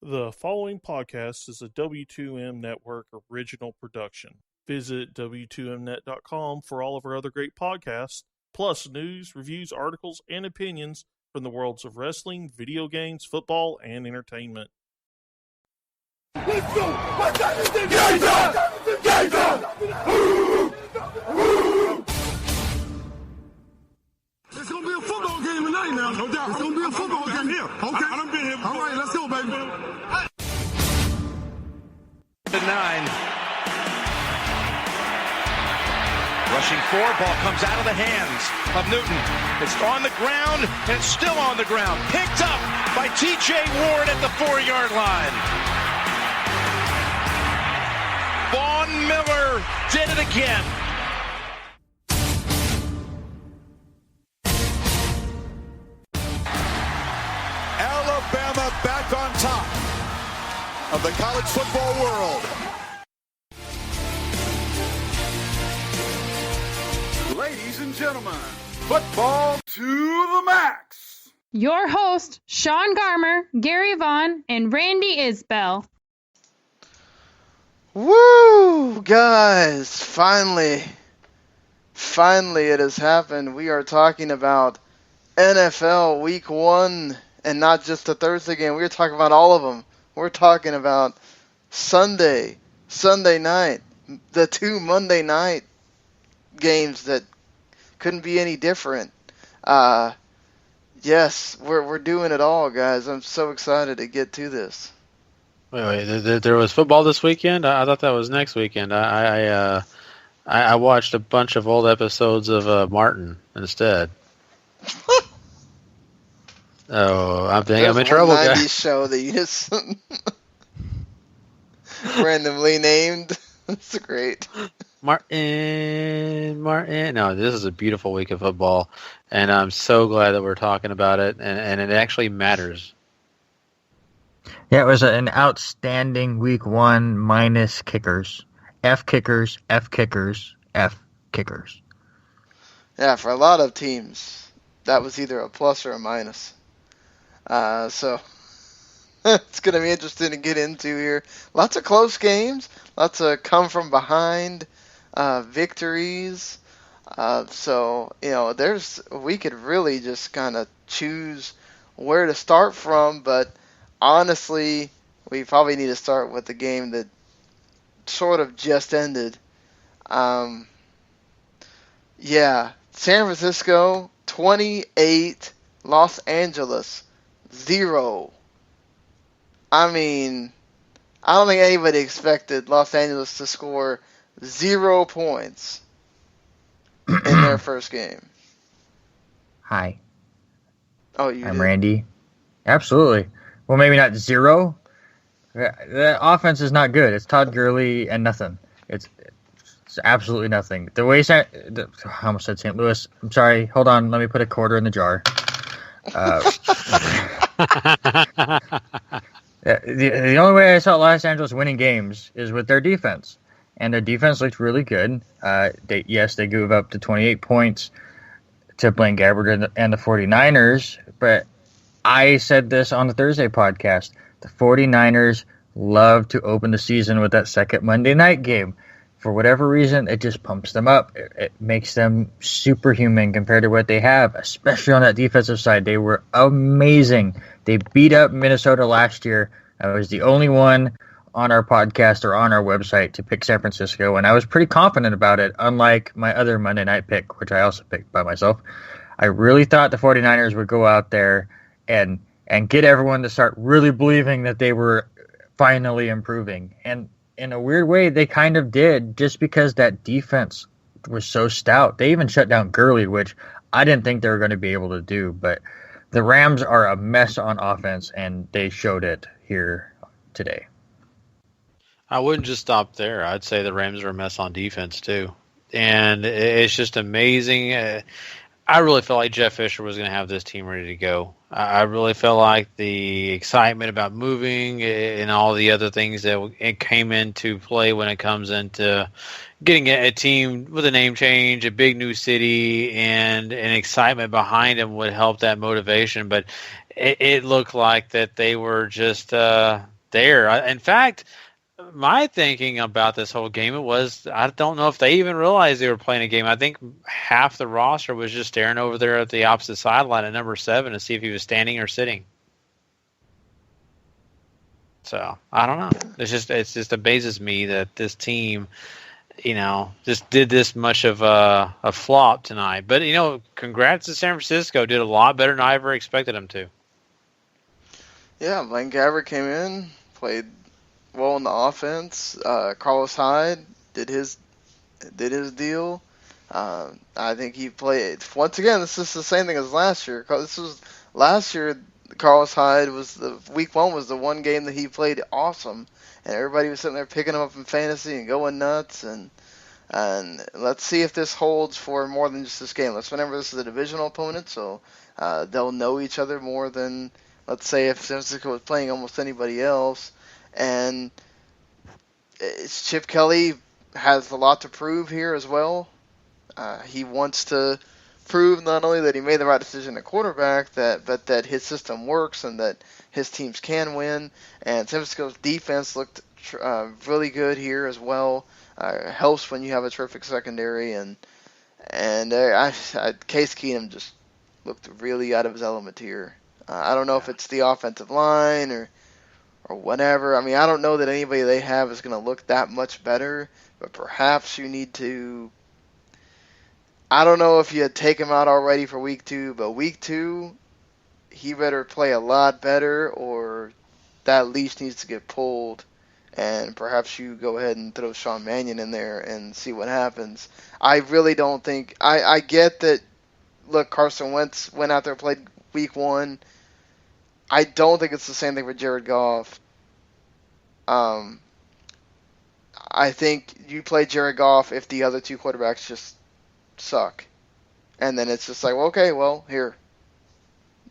The following podcast is a W2M Network original production. Visit W2Mnet.com for all of our other great podcasts, plus news, reviews, articles, and opinions from the worlds of wrestling, video games, football, and entertainment. Let's go! What's that? Game time! Game time! It's gonna be a football game tonight now. No doubt. It's gonna be a football game here. Okay. I done been here before. All right, let's go, baby. 9. Rushing 4, ball comes out of the hands of Newton. It's on the ground, and it's still on the ground. Picked up by T.J. Ward at the 4-yard line. Vaughan Miller did it again. Alabama back on top of the college football world. Ladies and gentlemen, football to the max. Your host, Sean Garmer, Gary Vaughan, and Randy Isbelle. Woo, guys, finally it has happened. We are talking about NFL Week 1, and not just the Thursday game. We're talking about all of them. We're talking about Sunday night, the 2 Monday night games that couldn't be any different. Yes, we're doing it all, guys. I'm so excited to get to this. Wait, there was football this weekend? I thought that was next weekend. I watched a bunch of old episodes of Martin instead. Oh, I'm in trouble, guys. There's 190 show that you just randomly named. That's great. Martin. No, this is a beautiful week of football, and I'm so glad that we're talking about it, and it actually matters. Yeah, it was an outstanding week 1 minus kickers. F kickers, F kickers, F kickers. Yeah, for a lot of teams, that was either a plus or a minus. So it's going to be interesting to get into here. Lots of close games, lots of come from behind victories. So, we could really just kind of choose where to start from, but honestly, we probably need to start with the game that sort of just ended. San Francisco 28, Los Angeles 0. I mean, I don't think anybody expected Los Angeles to score 0 points in their first game. Hi. Oh, I'm Randy. Absolutely. Well, maybe not 0. The offense is not good. It's Todd Gurley and nothing. It's absolutely nothing. The way I almost said St. Louis. I'm sorry. Hold on. Let me put a quarter in the jar. The only way I saw Los Angeles winning games is with their defense, and their defense looked really good. They gave up to 28 points to Blaine Gabbert and the 49ers, but I said this on the Thursday podcast. The 49ers love to open the season with that second Monday night game. For whatever reason, it just pumps them up. It makes them superhuman compared to what they have, especially on that defensive side. They were amazing. They beat up Minnesota last year. I was the only one on our podcast or on our website to pick San Francisco, and I was pretty confident about it, unlike my other Monday night pick, which I also picked by myself. I really thought the 49ers would go out there and get everyone to start really believing that they were finally improving. And in a weird way, they kind of did, just because that defense was so stout. They even shut down Gurley, which I didn't think they were going to be able to do. But the Rams are a mess on offense, and they showed it here today. I wouldn't just stop there. I'd say the Rams are a mess on defense, too. And it's just amazing. I really felt like Jeff Fisher was going to have this team ready to go. I really felt like the excitement about moving and all the other things that it came into play when it comes into getting a team with a name change, a big new city, and an excitement behind them would help that motivation. But it looked like that they were just there. In fact, my thinking about this whole game was I don't know if they even realized they were playing a game. I think half the roster was just staring over there at the opposite sideline at number 7 to see if he was standing or sitting. So I don't know. It just amazes me that this team, just did this much of a flop tonight. But congrats to San Francisco. Did a lot better than I ever expected them to. Yeah, Blaine Gabbert came in, played well in the offense. Carlos Hyde did his deal. I think he played once again. This is the same thing as last year. Last year. Carlos Hyde week 1 was the one game that he played awesome, and everybody was sitting there picking him up in fantasy and going nuts. And let's see if this holds for more than just this game. Let's remember this is a divisional opponent, so they'll know each other more than, let's say, if San Francisco was playing almost anybody else. And Chip Kelly has a lot to prove here as well. He wants to prove not only that he made the right decision at quarterback, but that his system works and that his teams can win. And San Francisco's defense looked really good here as well. Helps when you have a terrific secondary, and Case Keenum just looked really out of his element here. I don't know if it's the offensive line or whatever. I mean, I don't know that anybody they have is going to look that much better, but perhaps you need to. I don't know if you take him out already for week 2, but week 2, he better play a lot better, or that leash needs to get pulled, and perhaps you go ahead and throw Sean Mannion in there and see what happens. I really don't think – I get that, look, Carson Wentz went out there and played week 1. I don't think it's the same thing for Jared Goff. I think you play Jared Goff if the other 2 quarterbacks just suck, and then it's just like, well, okay, well, here,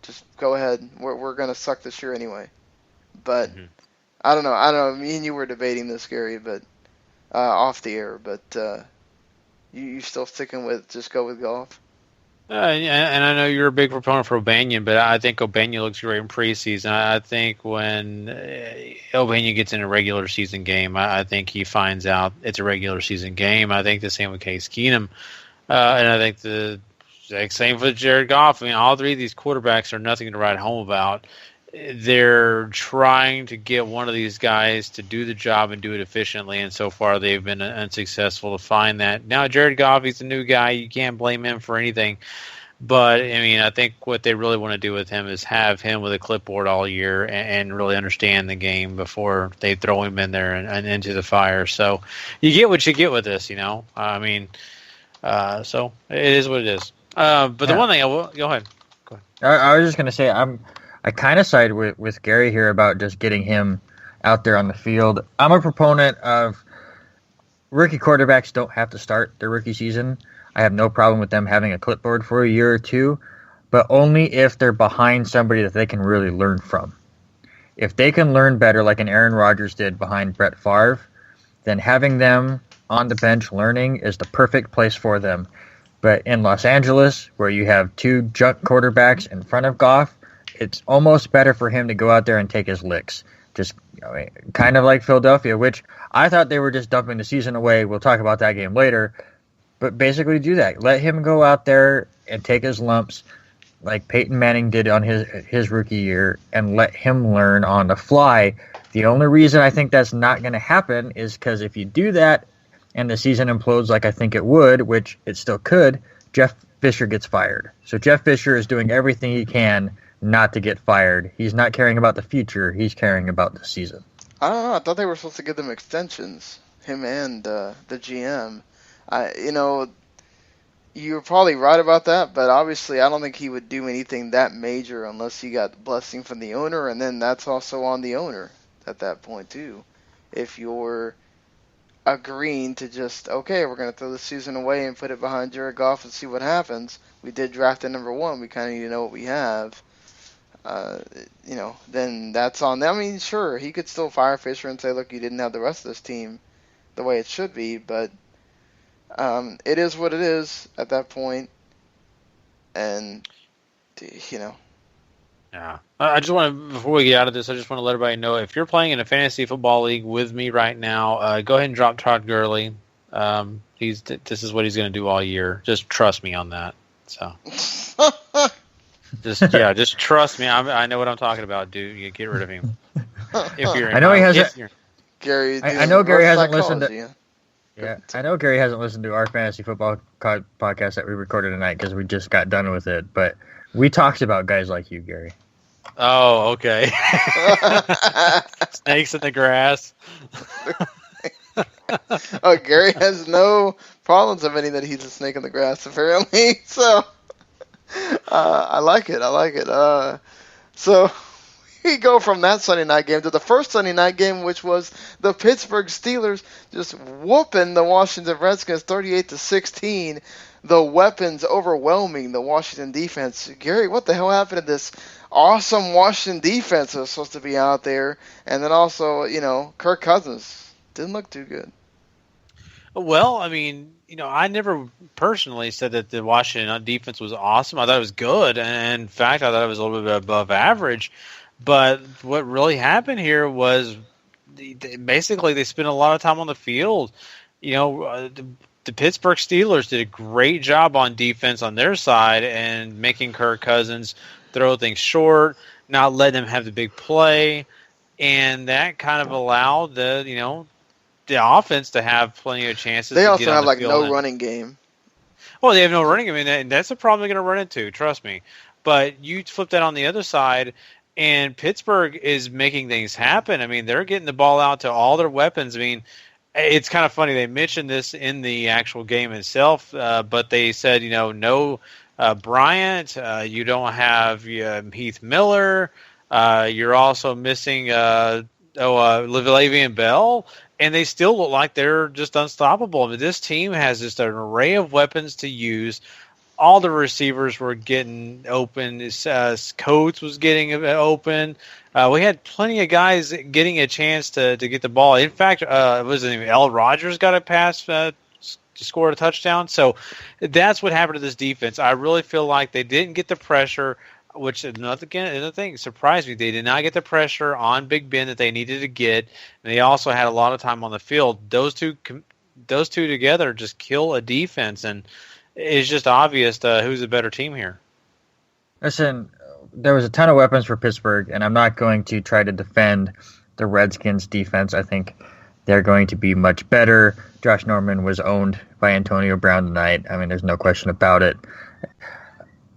just go ahead. We're gonna suck this year anyway. But I don't know. Me and you were debating this, Gary, but off the air. But you still sticking with just go with Goff? And I know you're a big proponent for O'Banion, but I think O'Banion looks great in preseason. I think when O'Banion gets in a regular season game, I think he finds out it's a regular season game. I think the same with Case Keenum. And I think the same for Jared Goff. I mean, all 3 of these quarterbacks are nothing to write home about. They're trying to get one of these guys to do the job and do it efficiently, and so far they've been unsuccessful to find that. Now, Jared Goff, he's a new guy. You can't blame him for anything. But, I mean, I think what they really want to do with him is have him with a clipboard all year and really understand the game before they throw him in there and into the fire. So you get what you get with this, I mean – so it is what it is. But the one thing go ahead. I was just going to say I kind of side with Gary here about just getting him out there on the field. I'm a proponent of rookie quarterbacks don't have to start their rookie season. I have no problem with them having a clipboard for a year or 2, but only if they're behind somebody that they can really learn from. If they can learn better, like an Aaron Rodgers did behind Brett Favre, then having them on the bench learning is the perfect place for them. But in Los Angeles, where you have 2 junk quarterbacks in front of Goff, it's almost better for him to go out there and take his licks. Just kind of like Philadelphia, which I thought they were just dumping the season away. We'll talk about that game later. But basically do that. Let him go out there and take his lumps like Peyton Manning did on his rookie year and let him learn on the fly. The only reason I think that's not going to happen is because if you do that, and the season implodes like I think it would, which it still could, Jeff Fisher gets fired. So Jeff Fisher is doing everything he can not to get fired. He's not caring about the future. He's caring about the season. I don't know. I thought they were supposed to give them extensions, him and the GM. You're probably right about that, but obviously I don't think he would do anything that major unless he got blessing from the owner, and then that's also on the owner at that point too. If you're agreeing to just, okay, we're going to throw the season away and put it behind Jared Goff and see what happens. We did draft at number 1. We kind of need to know what we have. then that's on them. I mean, sure, he could still fire Fisher and say, look, you didn't have the rest of this team the way it should be, but it is what it is at that point. And, Yeah. I just want to, before we get out of this, I just want to let everybody know, if you're playing in a fantasy football league with me right now, go ahead and drop Todd Gurley. This is what he's going to do all year. Just trust me on that. So, just trust me. I know what I'm talking about, dude. You get rid of him. If you're, I know he hasn't. Gary, I know Gary hasn't listened to. Yeah. Yeah, I know Gary hasn't listened to our fantasy football podcast that we recorded tonight because we just got done with it. But we talked about guys like you, Gary. Oh, okay. Snakes in the grass. Oh, Gary has no problems admitting that he's a snake in the grass, apparently. So, I like it. So, we go from that Sunday night game to the first Sunday night game, which was the Pittsburgh Steelers just whooping the Washington Redskins 38-16. The weapons overwhelming the Washington defense. Gary, what the hell happened to this awesome Washington defense that was supposed to be out there? And then also, Kirk Cousins didn't look too good. Well, I mean, I never personally said that the Washington defense was awesome. I thought it was good. And in fact, I thought it was a little bit above average. But what really happened here was basically they spent a lot of time on the field. The Pittsburgh Steelers did a great job on defense on their side and making Kirk Cousins throw things short, not letting him have the big play. And that kind of allowed the offense to have plenty of chances. They to also get on have the field no running game. Well, they have no running game, and that's a problem they're going to run into, trust me. But you flip that on the other side, and Pittsburgh is making things happen. I mean, they're getting the ball out to all their weapons. I mean, it's kind of funny. They mentioned this in the actual game itself, but they said, no Bryant, you don't have Heath Miller, you're also missing Le'Veon Bell, and they still look like they're just unstoppable. I mean, this team has just an array of weapons to use. All the receivers were getting open. Coates was getting open. We had plenty of guys getting a chance to get the ball. In fact, L. Rogers got a pass to score a touchdown. So that's what happened to this defense. I really feel like they didn't get the pressure, which another thing surprised me. They did not get the pressure on Big Ben that they needed to get. And they also had a lot of time on the field. Those two together just kill a defense, and it's just obvious who's a better team here. Listen, there was a ton of weapons for Pittsburgh, and I'm not going to try to defend the Redskins' defense. I think they're going to be much better. Josh Norman was owned by Antonio Brown tonight. I mean, there's no question about it.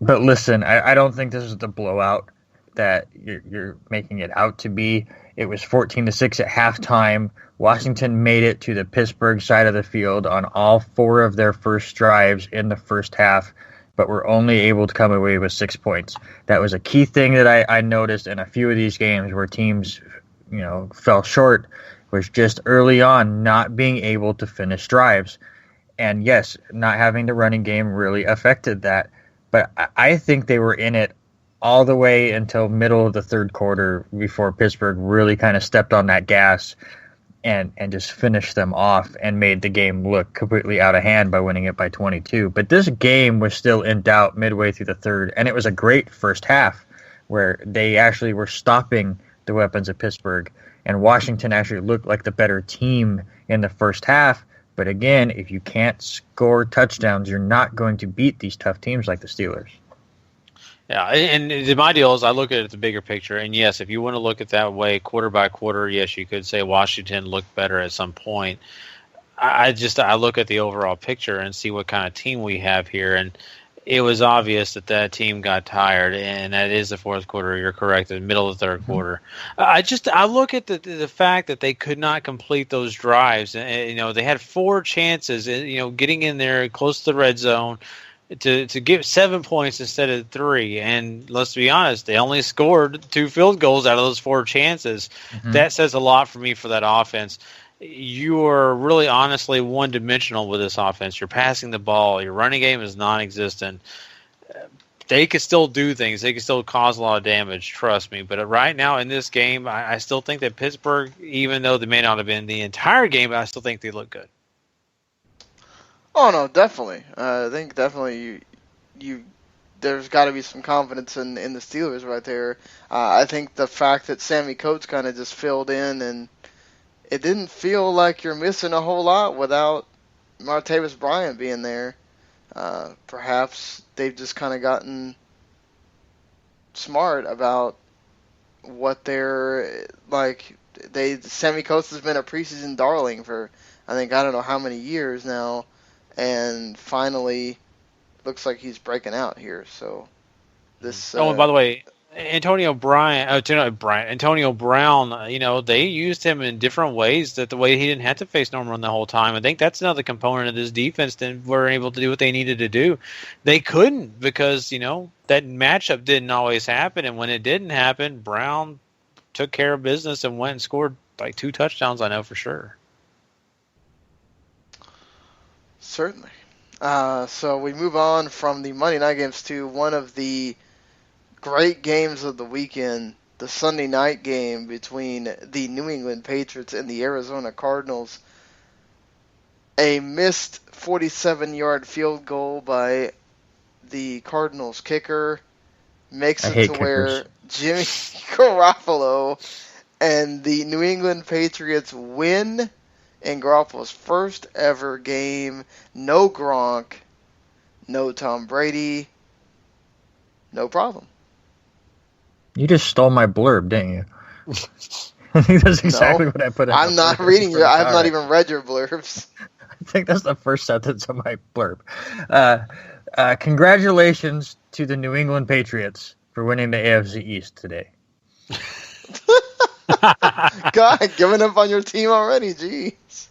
But listen, I don't think this is the blowout that you're making it out to be. It was 14-6 at halftime. Washington made it to the Pittsburgh side of the field on all 4 of their first drives in the first half, but were only able to come away with 6 points. That was a key thing that I noticed in a few of these games where teams, fell short, was just early on not being able to finish drives. And yes, not having the running game really affected that. But I think they were in it all the way until middle of the third quarter before Pittsburgh really kind of stepped on that gas and just finished them off and made the game look completely out of hand by winning it by 22. But this game was still in doubt midway through the third, and it was a great first half where they actually were stopping the weapons of Pittsburgh, and Washington actually looked like the better team in the first half. But again, if you can't score touchdowns, you're not going to beat these tough teams like the Steelers. Yeah, and my deal is I look at it the bigger picture, and yes, if you want to look at that way, quarter by quarter, yes, you could say Washington looked better at some point. I look at the overall picture and see what kind of team we have here, and it was obvious that team got tired, and that is the fourth quarter. You're correct, the middle of the third quarter. I look at the fact that they could not complete those drives. And, they had 4 chances, getting in there close to the red zone to give 7 points instead of 3. And let's be honest, they only scored 2 field goals out of those 4 chances. Mm-hmm. That says a lot for me for that offense. You are really honestly one-dimensional with this offense. You're passing the ball. Your running game is non-existent. they could still do things. They could still cause a lot of damage, trust me. But right now in this game, I still think that Pittsburgh, even though they may not have been the entire game, I still think they look good. Oh no, definitely. I think definitely you there's got to be some confidence in the Steelers right there. I think the fact that Sammy Coates kind of just filled in, and it didn't feel like you're missing a whole lot without Martavis Bryant being there. Perhaps they've just kind of gotten smart about what they're like. Sammy Coates has been a preseason darling for I don't know how many years now, and finally looks like he's breaking out here. So this. And by the way, Antonio Brown, they used him in different ways. That the way he didn't have to face Norman Run the whole time. I think that's another component of this defense that weren't able to do what they needed to do. They couldn't because that matchup didn't always happen, and when it didn't happen, Brown took care of business and went and scored like 2 touchdowns. I know for sure. Certainly. So we move on from the Monday night games to one of the great games of the weekend, the Sunday night game between the New England Patriots and the Arizona Cardinals. A missed 47-yard field goal by the Cardinals kicker makes it to where Jimmy Garoppolo and the New England Patriots win in Garoppolo's first ever game. No Gronk, no Tom Brady, no problem. You just stole my blurb, didn't you? I think that's exactly what I put in. I'm not reading your. I have not even read your blurbs. I think that's the first sentence of my blurb. Congratulations to the New England Patriots for winning the AFC East today. God, giving up on your team already, jeez.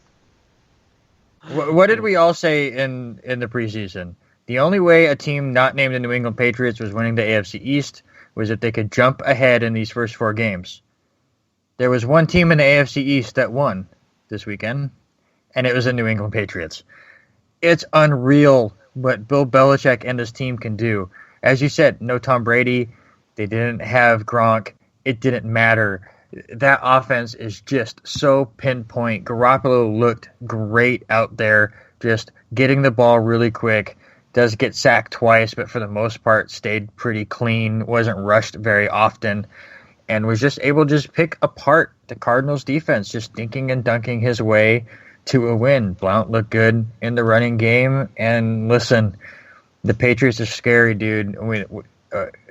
What did we all say in the preseason? The only way a team not named the New England Patriots was winning the AFC East was if they could jump ahead in these first 4 games. There was one team in the AFC East that won this weekend, and it was the New England Patriots. It's unreal what Bill Belichick and his team can do. As you said, no Tom Brady. They didn't have Gronk. It didn't matter. That offense is just so pinpoint. Garoppolo looked great out there, just getting the ball really quick. Does get sacked twice, but for the most part stayed pretty clean, wasn't rushed very often, and was just able to just pick apart the Cardinals defense, just dinking and dunking his way to a win. Blount looked good in the running game, and listen, the Patriots are scary, dude.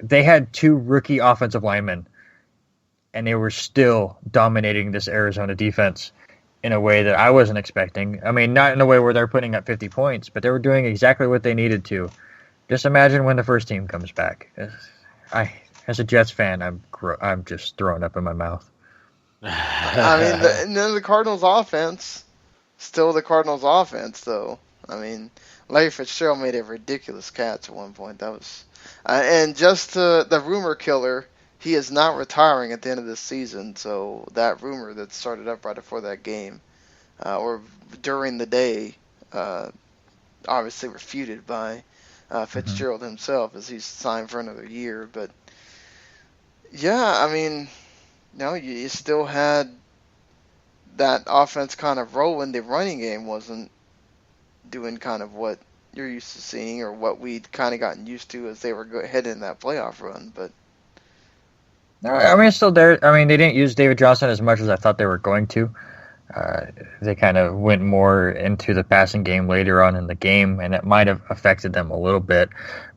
They had 2 rookie offensive linemen, and they were still dominating this Arizona defense in a way that I wasn't expecting. I mean, not in a way where they're putting up 50 points, but they were doing exactly what they needed to. Just imagine when the first team comes back. As a Jets fan, I'm just throwing up in my mouth. I mean, the Cardinals offense, still the Cardinals offense, though. I mean, Larry Fitzgerald made a ridiculous catch at one point. That was, and just the rumor killer. He is not retiring at the end of this season, so that rumor that started up right before that game, or during the day, obviously refuted by Fitzgerald himself as he's signed for another year. But, yeah, I mean, you still had that offense kind of rolling. The running game wasn't doing kind of what you're used to seeing or what we'd kind of gotten used to as they were heading in that playoff run, but I mean, it's still there. I mean, they didn't use David Johnson as much as I thought they were going to. They kind of went more into the passing game later on in the game, and it might have affected them a little bit.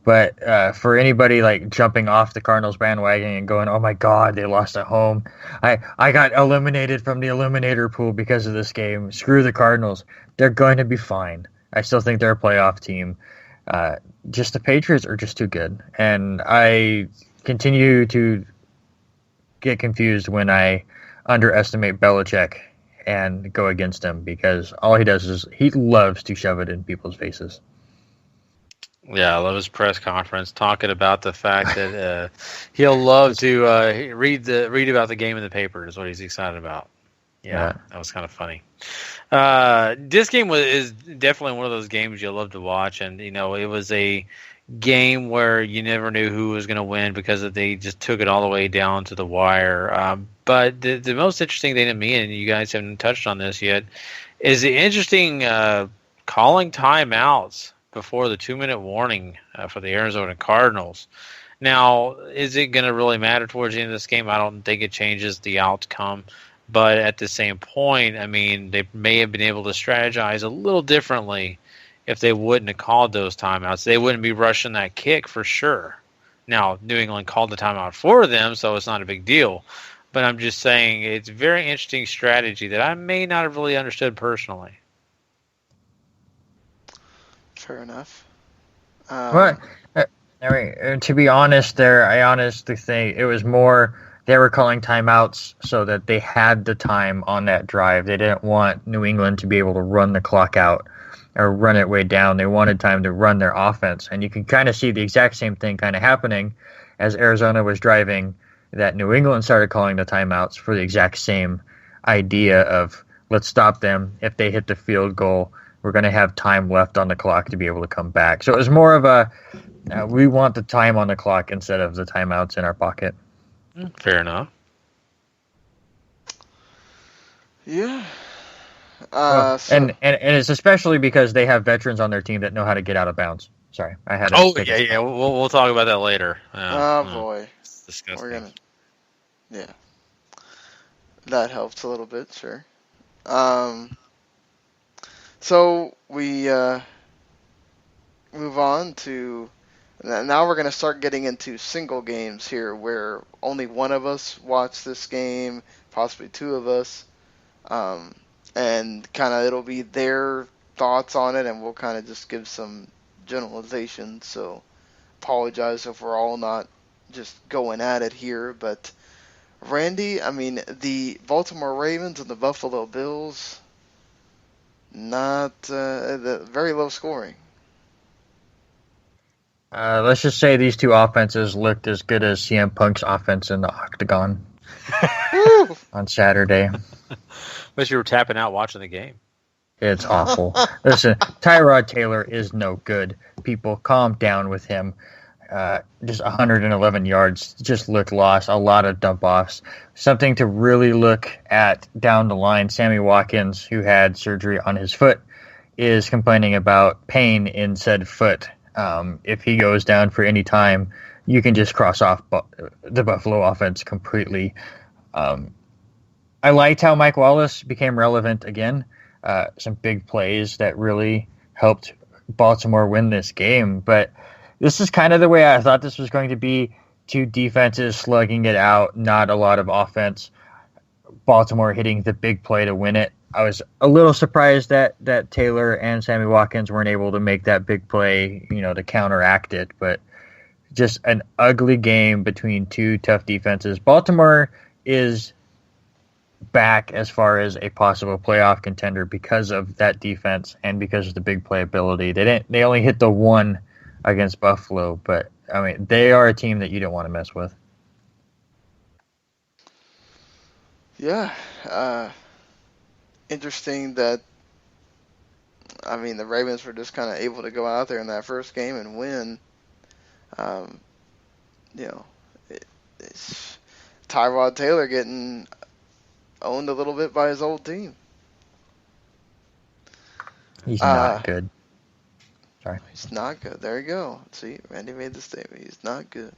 But for anybody like jumping off the Cardinals bandwagon and going, "Oh my God, they lost at home. I got eliminated from the eliminator pool because of this game. Screw the Cardinals. They're going to be fine. I still think they're a playoff team. Just the Patriots are just too good, and I continue to get confused when I underestimate Belichick and go against him, because all he does is he loves to shove it in people's faces. Yeah, I love his press conference talking about the fact that he'll love to read about the game in the paper is what he's excited about. Yeah, that was kind of funny. This game is definitely one of those games you love to watch, and it was a game where you never knew who was going to win because they just took it all the way down to the wire. But the most interesting thing to me, and you guys haven't touched on this yet, is the interesting calling timeouts before the 2-minute warning for the Arizona Cardinals. Now, is it going to really matter towards the end of this game? I don't think it changes the outcome. But at the same point, I mean, they may have been able to strategize a little differently if they wouldn't have called those timeouts. They wouldn't be rushing that kick for sure. Now, New England called the timeout for them, so it's not a big deal. But I'm just saying it's a very interesting strategy that I may not have really understood personally. Fair enough. Well, I mean, to be honest, I honestly think it was more they were calling timeouts so that they had the time on that drive. They didn't want New England to be able to run the clock out or run it way down. They wanted time to run their offense. And you can kind of see the exact same thing kind of happening as Arizona was driving, that New England started calling the timeouts for the exact same idea of let's stop them. If they hit the field goal, we're going to have time left on the clock to be able to come back. So it was more of a we want the time on the clock instead of the timeouts in our pocket. Fair enough. Yeah. And it's especially because they have veterans on their team that know how to get out of bounds. Sorry, I had. Yeah. We'll talk about that later. Boy, it's disgusting. we're gonna. Yeah, that helps a little bit, sure. So we move on to. Now we're going to start getting into single games here where only one of us watched this game, possibly two of us. And kind of it'll be their thoughts on it, and we'll kind of just give some generalizations. So apologize if we're all not just going at it here. But Randy, I mean, the Baltimore Ravens and the Buffalo Bills, not very low scoring. Let's just say these two offenses looked as good as CM Punk's offense in the Octagon on Saturday. But you were tapping out watching the game. It's awful. Listen, Tyrod Taylor is no good. People, calm down with him. Just 111 yards, just looked lost. A lot of dump-offs. Something to really look at down the line. Sammy Watkins, who had surgery on his foot, is complaining about pain in said foot. If he goes down for any time, you can just cross off the Buffalo offense completely. I liked how Mike Wallace became relevant again. Some big plays that really helped Baltimore win this game. But this is kind of the way I thought this was going to be. Two defenses slugging it out, not a lot of offense. Baltimore hitting the big play to win it. I was a little surprised that Taylor and Sammy Watkins weren't able to make that big play, to counteract it. But just an ugly game between two tough defenses. Baltimore is back as far as a possible playoff contender because of that defense and because of the big playability. They only hit the one against Buffalo, but I mean they are a team that you don't want to mess with. Yeah, interesting that the Ravens were just kind of able to go out there in that first game and win. It's Tyrod Taylor getting owned a little bit by his old team. He's not good. Sorry. He's not good. There you go. See, Randy made the statement. He's not good.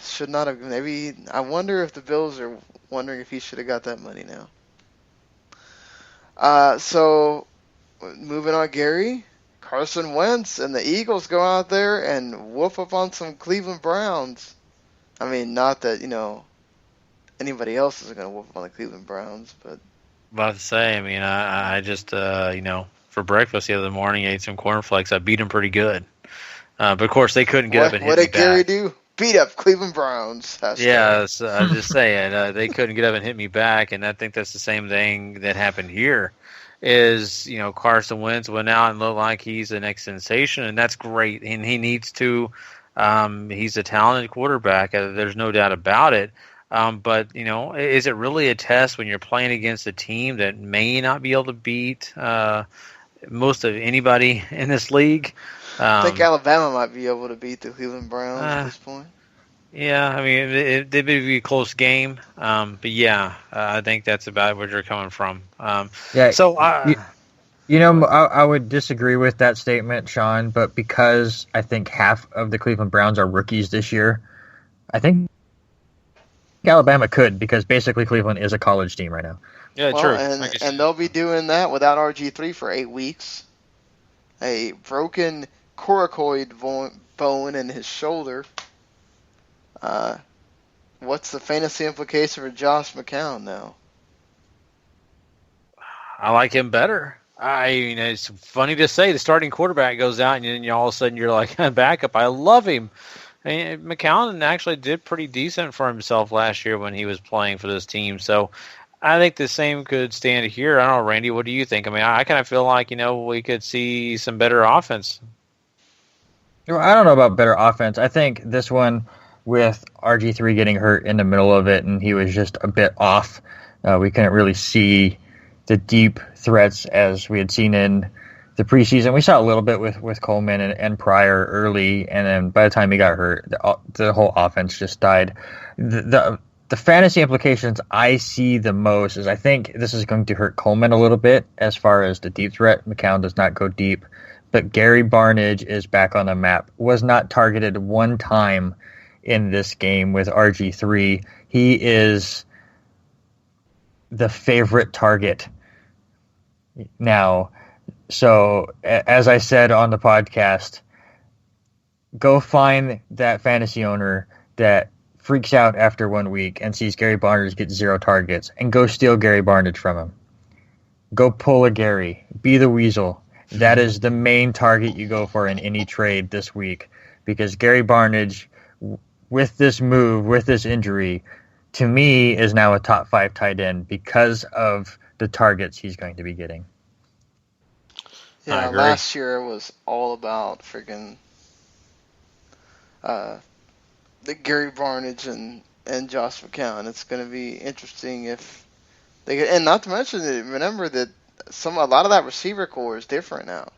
Should not have. Maybe I wonder if the Bills are wondering if he should have got that money now. So moving on, Gary, Carson Wentz and the Eagles go out there and whoop up on some Cleveland Browns. I mean, not that anybody else is going to whoop up on the Cleveland Browns, but. About to say, I just for breakfast the other morning ate some cornflakes. I beat them pretty good, but of course they couldn't get up and hit me back. What did Gary do? Beat up Cleveland Browns. Yeah, I'm just saying they couldn't get up and hit me back, and I think that's the same thing that happened here. Is Carson Wentz went out and looked like he's the next sensation, and that's great, and he needs to. He's a talented quarterback. There's no doubt about it. But is it really a test when you're playing against a team that may not be able to beat most of anybody in this league. I think Alabama might be able to beat the Cleveland Browns at this point. Yeah, I mean, it may be a close game, but yeah, I think that's about where you're coming from. Yeah. So, I would disagree with that statement, Sean, but because I think half of the Cleveland Browns are rookies this year, I think Alabama could, because basically Cleveland is a college team right now. yeah, Well, true. and they'll be doing that without RG3 for 8 weeks. A broken coracoid bone in his shoulder. What's the fantasy implication for Josh McCown now? I like him better. It's funny to say the starting quarterback goes out, and then all of a sudden you're like, backup. I love him. McCown actually did pretty decent for himself last year when he was playing for this team. So I think the same could stand here. I don't know, Randy, what do you think? I mean, I kind of feel like, we could see some better offense. I don't know about better offense. I think this one, with RG3 getting hurt in the middle of it, and he was just a bit off, we couldn't really see the deep threats as we had seen in the preseason. We saw a little bit with Coleman and Pryor early, and then by the time he got hurt, the whole offense just died. The fantasy implications I see the most is I think this is going to hurt Coleman a little bit as far as the deep threat. McCown does not go deep, but Gary Barnidge is back on the map. Was not targeted one time in this game with RG3. He is the favorite target now. So, as I said on the podcast, go find that fantasy owner that freaks out after 1 week and sees Gary Barnidge get 0 targets, and go steal Gary Barnidge from him. Go pull a Gary. Be the weasel. That is the main target you go for in any trade this week, because Gary Barnidge, with this move, with this injury, to me is now a top 5 tight end because of the targets he's going to be getting. Yeah, last year was all about freaking the Gary Barnidge and Josh McCown. It's going to be interesting if they get, and not to mention, remember that a lot of that receiver core is different now.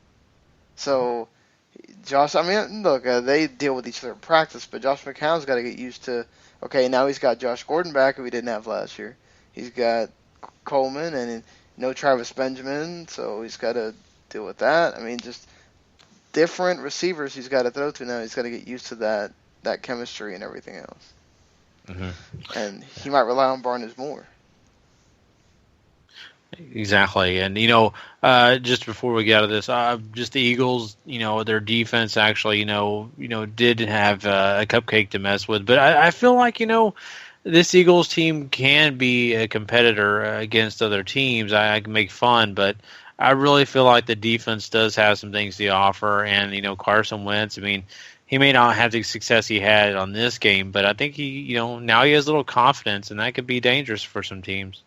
So Josh, look, they deal with each other in practice, but Josh McCown's got to get used to, okay, now he's got Josh Gordon back, who he didn't have last year. He's got Coleman and no Travis Benjamin, so he's got to deal with that. Just different receivers he's got to throw to now. He's got to get used to that chemistry and everything else. Mm-hmm. And he might rely on Barnes more. Exactly. And, just before we get out of this, just the Eagles, their defense actually, did have a cupcake to mess with. But I feel like, this Eagles team can be a competitor against other teams. I can make fun, but I really feel like the defense does have some things to offer. And, Carson Wentz, he may not have the success he had on this game, but I think he, now he has a little confidence, and that could be dangerous for some teams.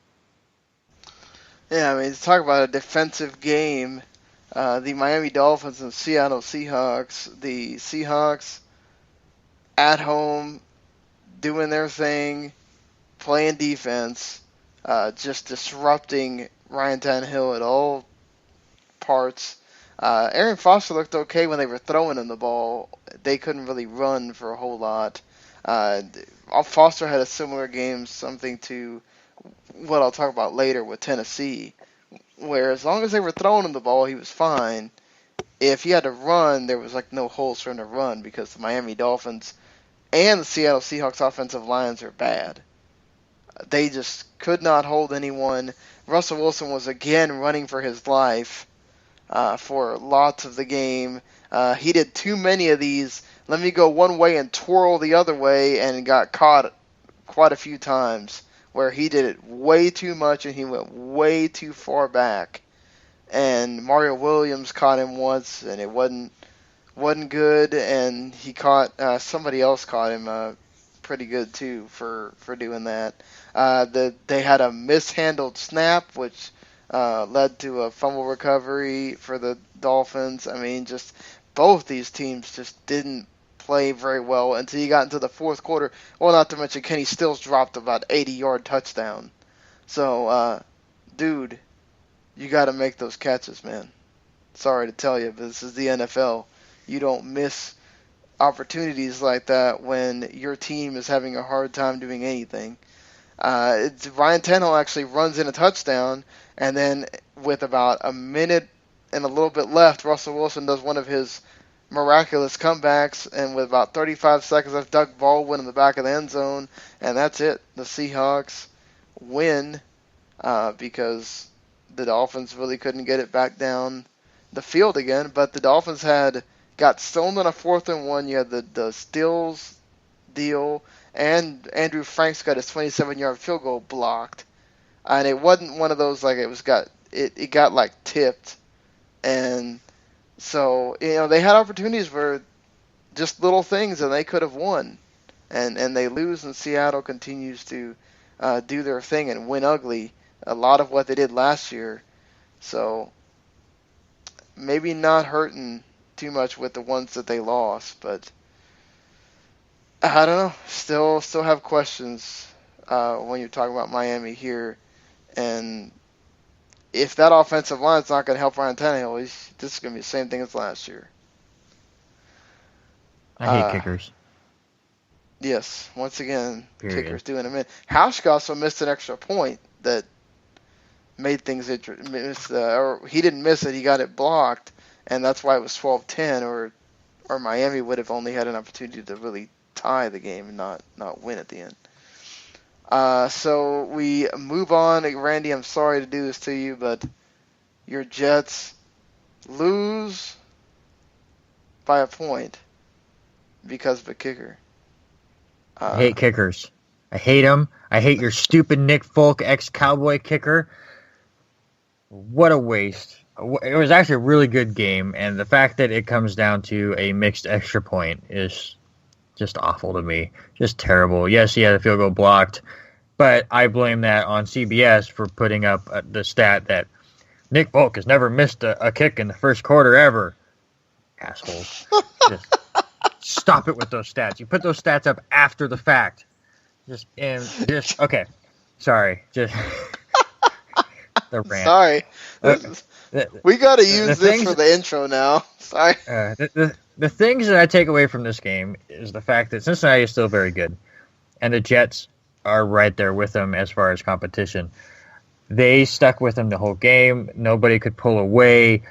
Yeah, to talk about a defensive game, the Miami Dolphins and Seattle Seahawks. The Seahawks at home, doing their thing, playing defense, just disrupting Ryan Tannehill at all parts. Aaron Foster looked okay when they were throwing him the ball. They couldn't really run for a whole lot. Foster had a similar game, something to what I'll talk about later with Tennessee, where as long as they were throwing him the ball, he was fine. If he had to run, there was no holes for him to run, because the Miami Dolphins and the Seattle Seahawks offensive lines are bad. They just could not hold anyone. Russell Wilson was again running for his life for lots of the game. He did too many of these, let me go one way and twirl the other way, and got caught quite a few times, where he did it way too much and he went way too far back. And Mario Williams caught him once, and it wasn't good, and he caught somebody else caught him pretty good too for doing that. They had a mishandled snap, which led to a fumble recovery for the Dolphins. Just both these teams just didn't play very well until you got into the fourth quarter. Well, not to mention Kenny Stills dropped about 80-yard touchdown. So, dude, you got to make those catches, man. Sorry to tell you, but this is the NFL. You don't miss opportunities like that when your team is having a hard time doing anything. Ryan Tannehill actually runs in a touchdown, and then with about a minute and a little bit left, Russell Wilson does one of his miraculous comebacks, and with about 35 seconds left, Doug Baldwin in the back of the end zone, and that's it. The Seahawks win because the Dolphins really couldn't get it back down the field again, but the Dolphins got stolen on a 4th and 1. You had the Stills deal, and Andrew Franks got his 27-yard field goal blocked, and it wasn't one of those like it got like tipped, and so they had opportunities where just little things and they could have won, and they lose, and Seattle continues to do their thing and win ugly, a lot of what they did last year, so maybe not hurting too much with the ones that they lost, but I don't know. Still have questions when you're talking about Miami here, and if that offensive line is not going to help Ryan Tannehill, this is going to be the same thing as last year. I hate kickers. Yes, once again, Period. kickers doing them in. Hauschka also missed an extra point that made things interesting. Or he didn't miss it; he got it blocked, and that's why it was 12-10. Or Miami would have only had an opportunity to really tie the game and not win at the end. So we move on. Randy, I'm sorry to do this to you, but your Jets lose by a point because of a kicker. I hate kickers. I hate them. I hate your stupid Nick Folk ex-Cowboy kicker. What a waste. It was actually a really good game, and the fact that it comes down to a mixed extra point is just awful to me. Just terrible. Yes, he had a field goal blocked, but I blame that on CBS for putting up the stat that Nick Folk has never missed a kick in the first quarter ever. Assholes. Just stop it with those stats. You put those stats up after the fact. Okay. Sorry. Just the rant. Sorry. We got to use this for the intro now. Sorry. The things that I take away from this game is the fact that Cincinnati is still very good, and the Jets are right there with them as far as competition. They stuck with them the whole game. Nobody could pull away.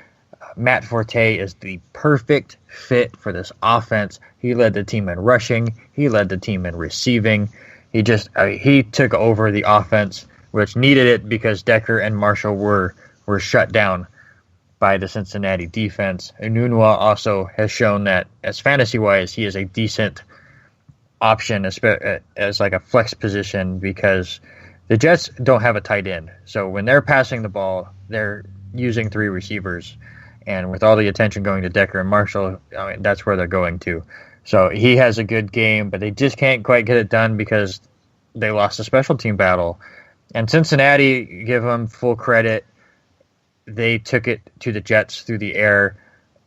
Matt Forte is the perfect fit for this offense. He led the team in rushing. He led the team in receiving. He took over the offense, which needed it because Decker and Marshall were shut down by the Cincinnati defense. Enunwa also has shown that, as fantasy-wise, he is a decent option as like a flex position because the Jets don't have a tight end. So when they're passing the ball, they're using 3 receivers. And with all the attention going to Decker and Marshall, that's where they're going to. So he has a good game, but they just can't quite get it done because they lost a special team battle. And Cincinnati, give them full credit, they took it to the Jets through the air.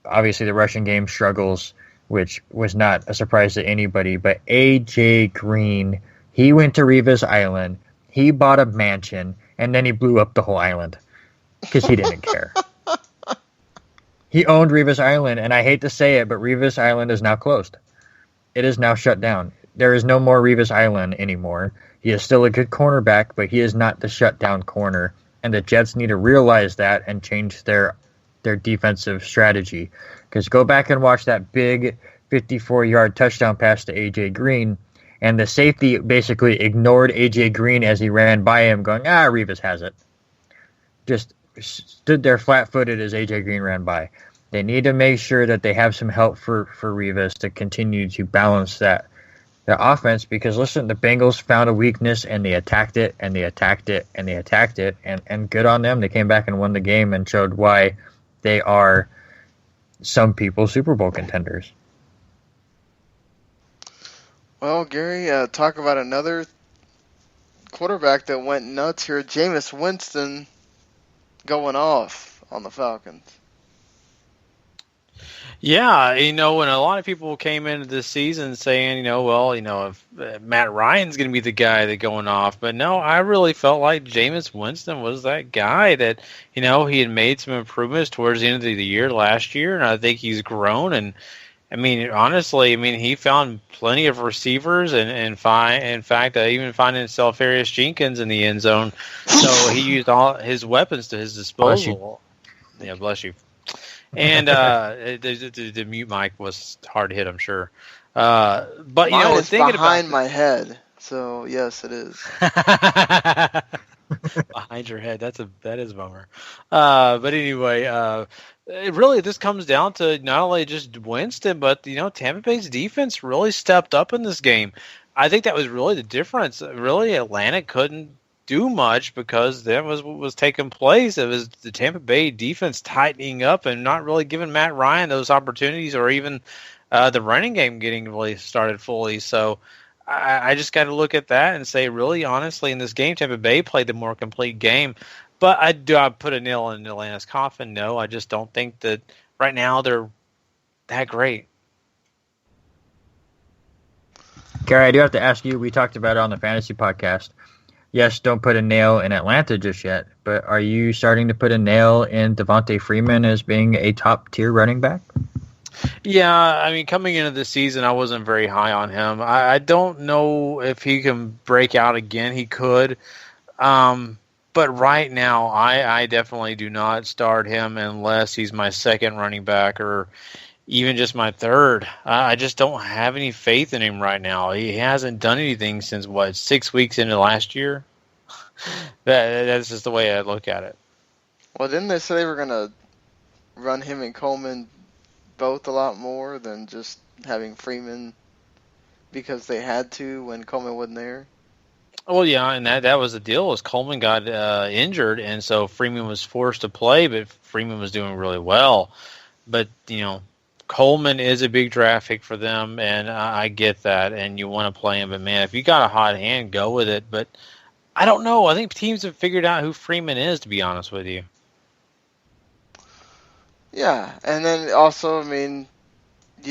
Obviously, the rushing game struggles, which was not a surprise to anybody. But A.J. Green, he went to Revis Island, he bought a mansion, and then he blew up the whole island because he didn't care. He owned Revis Island, and I hate to say it, but Revis Island is now closed. It is now shut down. There is no more Revis Island anymore. He is still a good cornerback, but he is not the shutdown corner. And the Jets need to realize that and change their defensive strategy. Because go back and watch that big 54-yard touchdown pass to A.J. Green, and the safety basically ignored A.J. Green as he ran by him, going, Revis has it. Just stood there flat-footed as A.J. Green ran by. They need to make sure that they have some help for Revis to continue to balance that offense, because listen, the Bengals found a weakness and they attacked it and they attacked it and they attacked it, and good on them. They came back and won the game and showed why they are some people's Super Bowl contenders. Well, Gary, talk about another quarterback that went nuts here. Jameis Winston going off on the Falcons. Yeah, and a lot of people came into this season saying, if Matt Ryan's going to be the guy that's going off. But no, I really felt like Jameis Winston was that guy that, he had made some improvements towards the end of the year last year, and I think he's grown. And, honestly, he found plenty of receivers and in fact, even finding Alfarius Jenkins in the end zone. So he used all his weapons to his disposal. Bless you. Yeah, bless you. And the mute mic was hard to hit, I'm sure. But Mine is thinking behind about my head, so yes, it is. behind your head, that is a bummer. But anyway, really this comes down to not only just Winston, but Tampa Bay's defense really stepped up in this game. I think that was really the difference. Really, Atlanta couldn't do much because that was what was taking place. It was the Tampa Bay defense tightening up and not really giving Matt Ryan those opportunities, or even the running game getting really started fully. So I just got to look at that and say, really, honestly, in this game, Tampa Bay played the more complete game. But I put a nail in Atlanta's coffin? No, I just don't think that right now they're that great. Gary, I do have to ask you, we talked about it on the fantasy podcast. Yes, don't put a nail in Atlanta just yet, but are you starting to put a nail in Devontae Freeman as being a top-tier running back? Yeah, coming into the season, I wasn't very high on him. I don't know if he can break out again. He could. But right now, I definitely do not start him unless he's my second running back or even just my third. I just don't have any faith in him right now. He hasn't done anything since, 6 weeks into last year? That's just the way I look at it. Well, didn't they say they were going to run him and Coleman both a lot more than just having Freeman because they had to when Coleman wasn't there? Well, yeah, and that was the deal. Was Coleman got injured, and so Freeman was forced to play, but Freeman was doing really well. But, Coleman is a big draft pick for them, and I get that, and you want to play him. But, man, if you got a hot hand, go with it. But I don't know. I think teams have figured out who Freeman is, to be honest with you. Yeah, and then also, you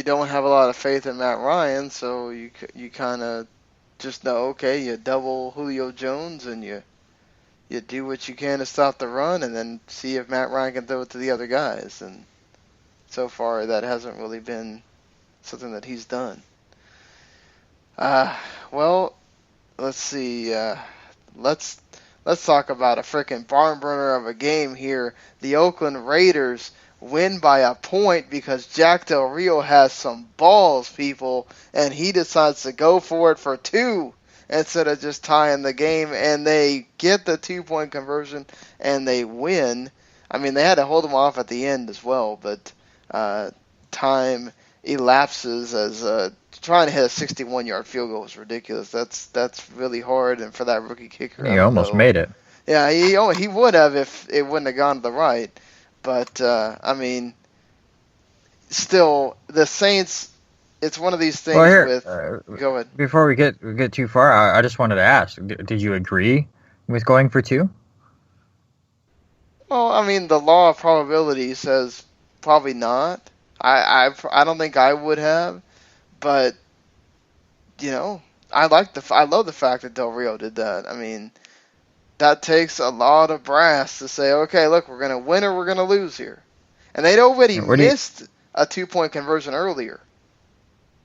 don't have a lot of faith in Matt Ryan, so you kind of just know, okay, you double Julio Jones and you do what you can to stop the run, and then see if Matt Ryan can throw it to the other guys. And so far, that hasn't really been something that he's done. Well, let's see. Let's talk about a freaking barn burner of a game here. The Oakland Raiders win by a point because Jack Del Rio has some balls, people, and he decides to go for it for two instead of just tying the game, and they get the 2-point conversion and they win. They had to hold them off at the end as well, but time elapses as trying to hit a 61-yard field goal is ridiculous. That's really hard, and for that rookie kicker, he almost made it. Yeah, he would have if it wouldn't have gone to the right. But still, the Saints. It's one of these things. Well, here, with go ahead. Before we get too far, I just wanted to ask: did you agree with going for two? Well, the law of probability says probably not. I don't think I would have, but I love the fact that Del Rio did that. That takes a lot of brass to say, okay, look, we're gonna win or we're gonna lose here, and they'd already missed a 2-point conversion earlier.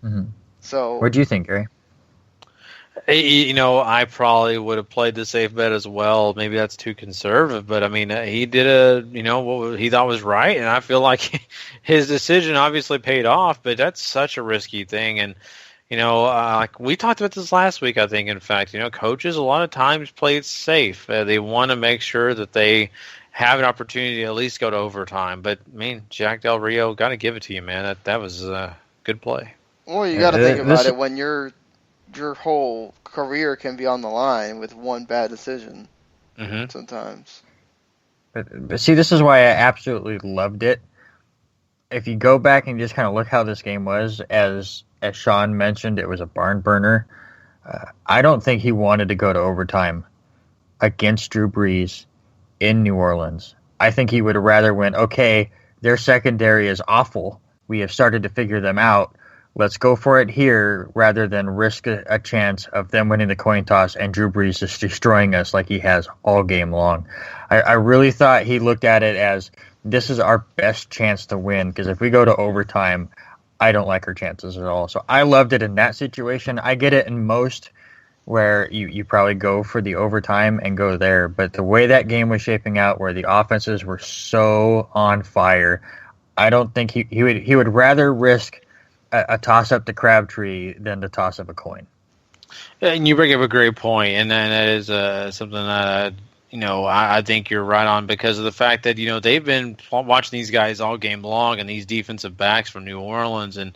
Mm-hmm. So, what do you think, Gary? I probably would have played the safe bet as well. Maybe that's too conservative, but he did what he thought was right, and I feel like his decision obviously paid off. But that's such a risky thing, and like we talked about this last week. I think, in fact, coaches a lot of times play it safe. They want to make sure that they have an opportunity to at least go to overtime. But Jack Del Rio, got to give it to you, man. That was a good play. Well, you got to think about it when your whole career can be on the line with one bad decision. Mm-hmm. Sometimes. But see, this is why I absolutely loved it. If you go back and just kind of look how this game was, as Sean mentioned, it was a barn burner. I don't think he wanted to go to overtime against Drew Brees in New Orleans. I think he would have rather went, okay, their secondary is awful, We have started to figure them out. Let's go for it here rather than risk a chance of them winning the coin toss and Drew Brees just destroying us like he has all game long. I really thought he looked at it as this is our best chance to win, because if we go to overtime, I don't like our chances at all. So I loved it in that situation. I get it in most where you probably go for the overtime and go there. But the way that game was shaping out, where the offenses were so on fire, I don't think he would rather risk a toss-up to Crabtree than to toss up a coin. And you bring up a great point, and then that is something that I think you're right on, because of the fact that they've been watching these guys all game long, and these defensive backs from New Orleans, and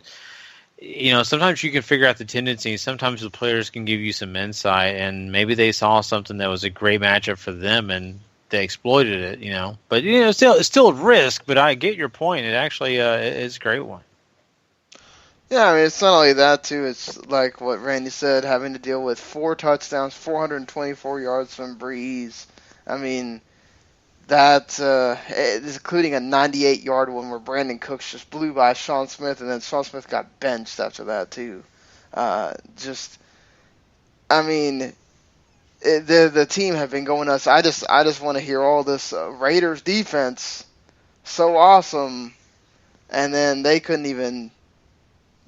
sometimes you can figure out the tendencies. Sometimes the players can give you some insight, and maybe they saw something that was a great matchup for them, and they exploited it. But it's still a risk. But I get your point. It actually is a great one. Yeah, I mean, it's not only that, too. It's like what Randy said, having to deal with 4 touchdowns, 424 yards from Brees. I mean, that is including a 98-yard one where Brandon Cooks just blew by Sean Smith, and then Sean Smith got benched after that, too. The team have been going nuts. I just want to hear all this Raiders defense, so awesome, and then they couldn't even...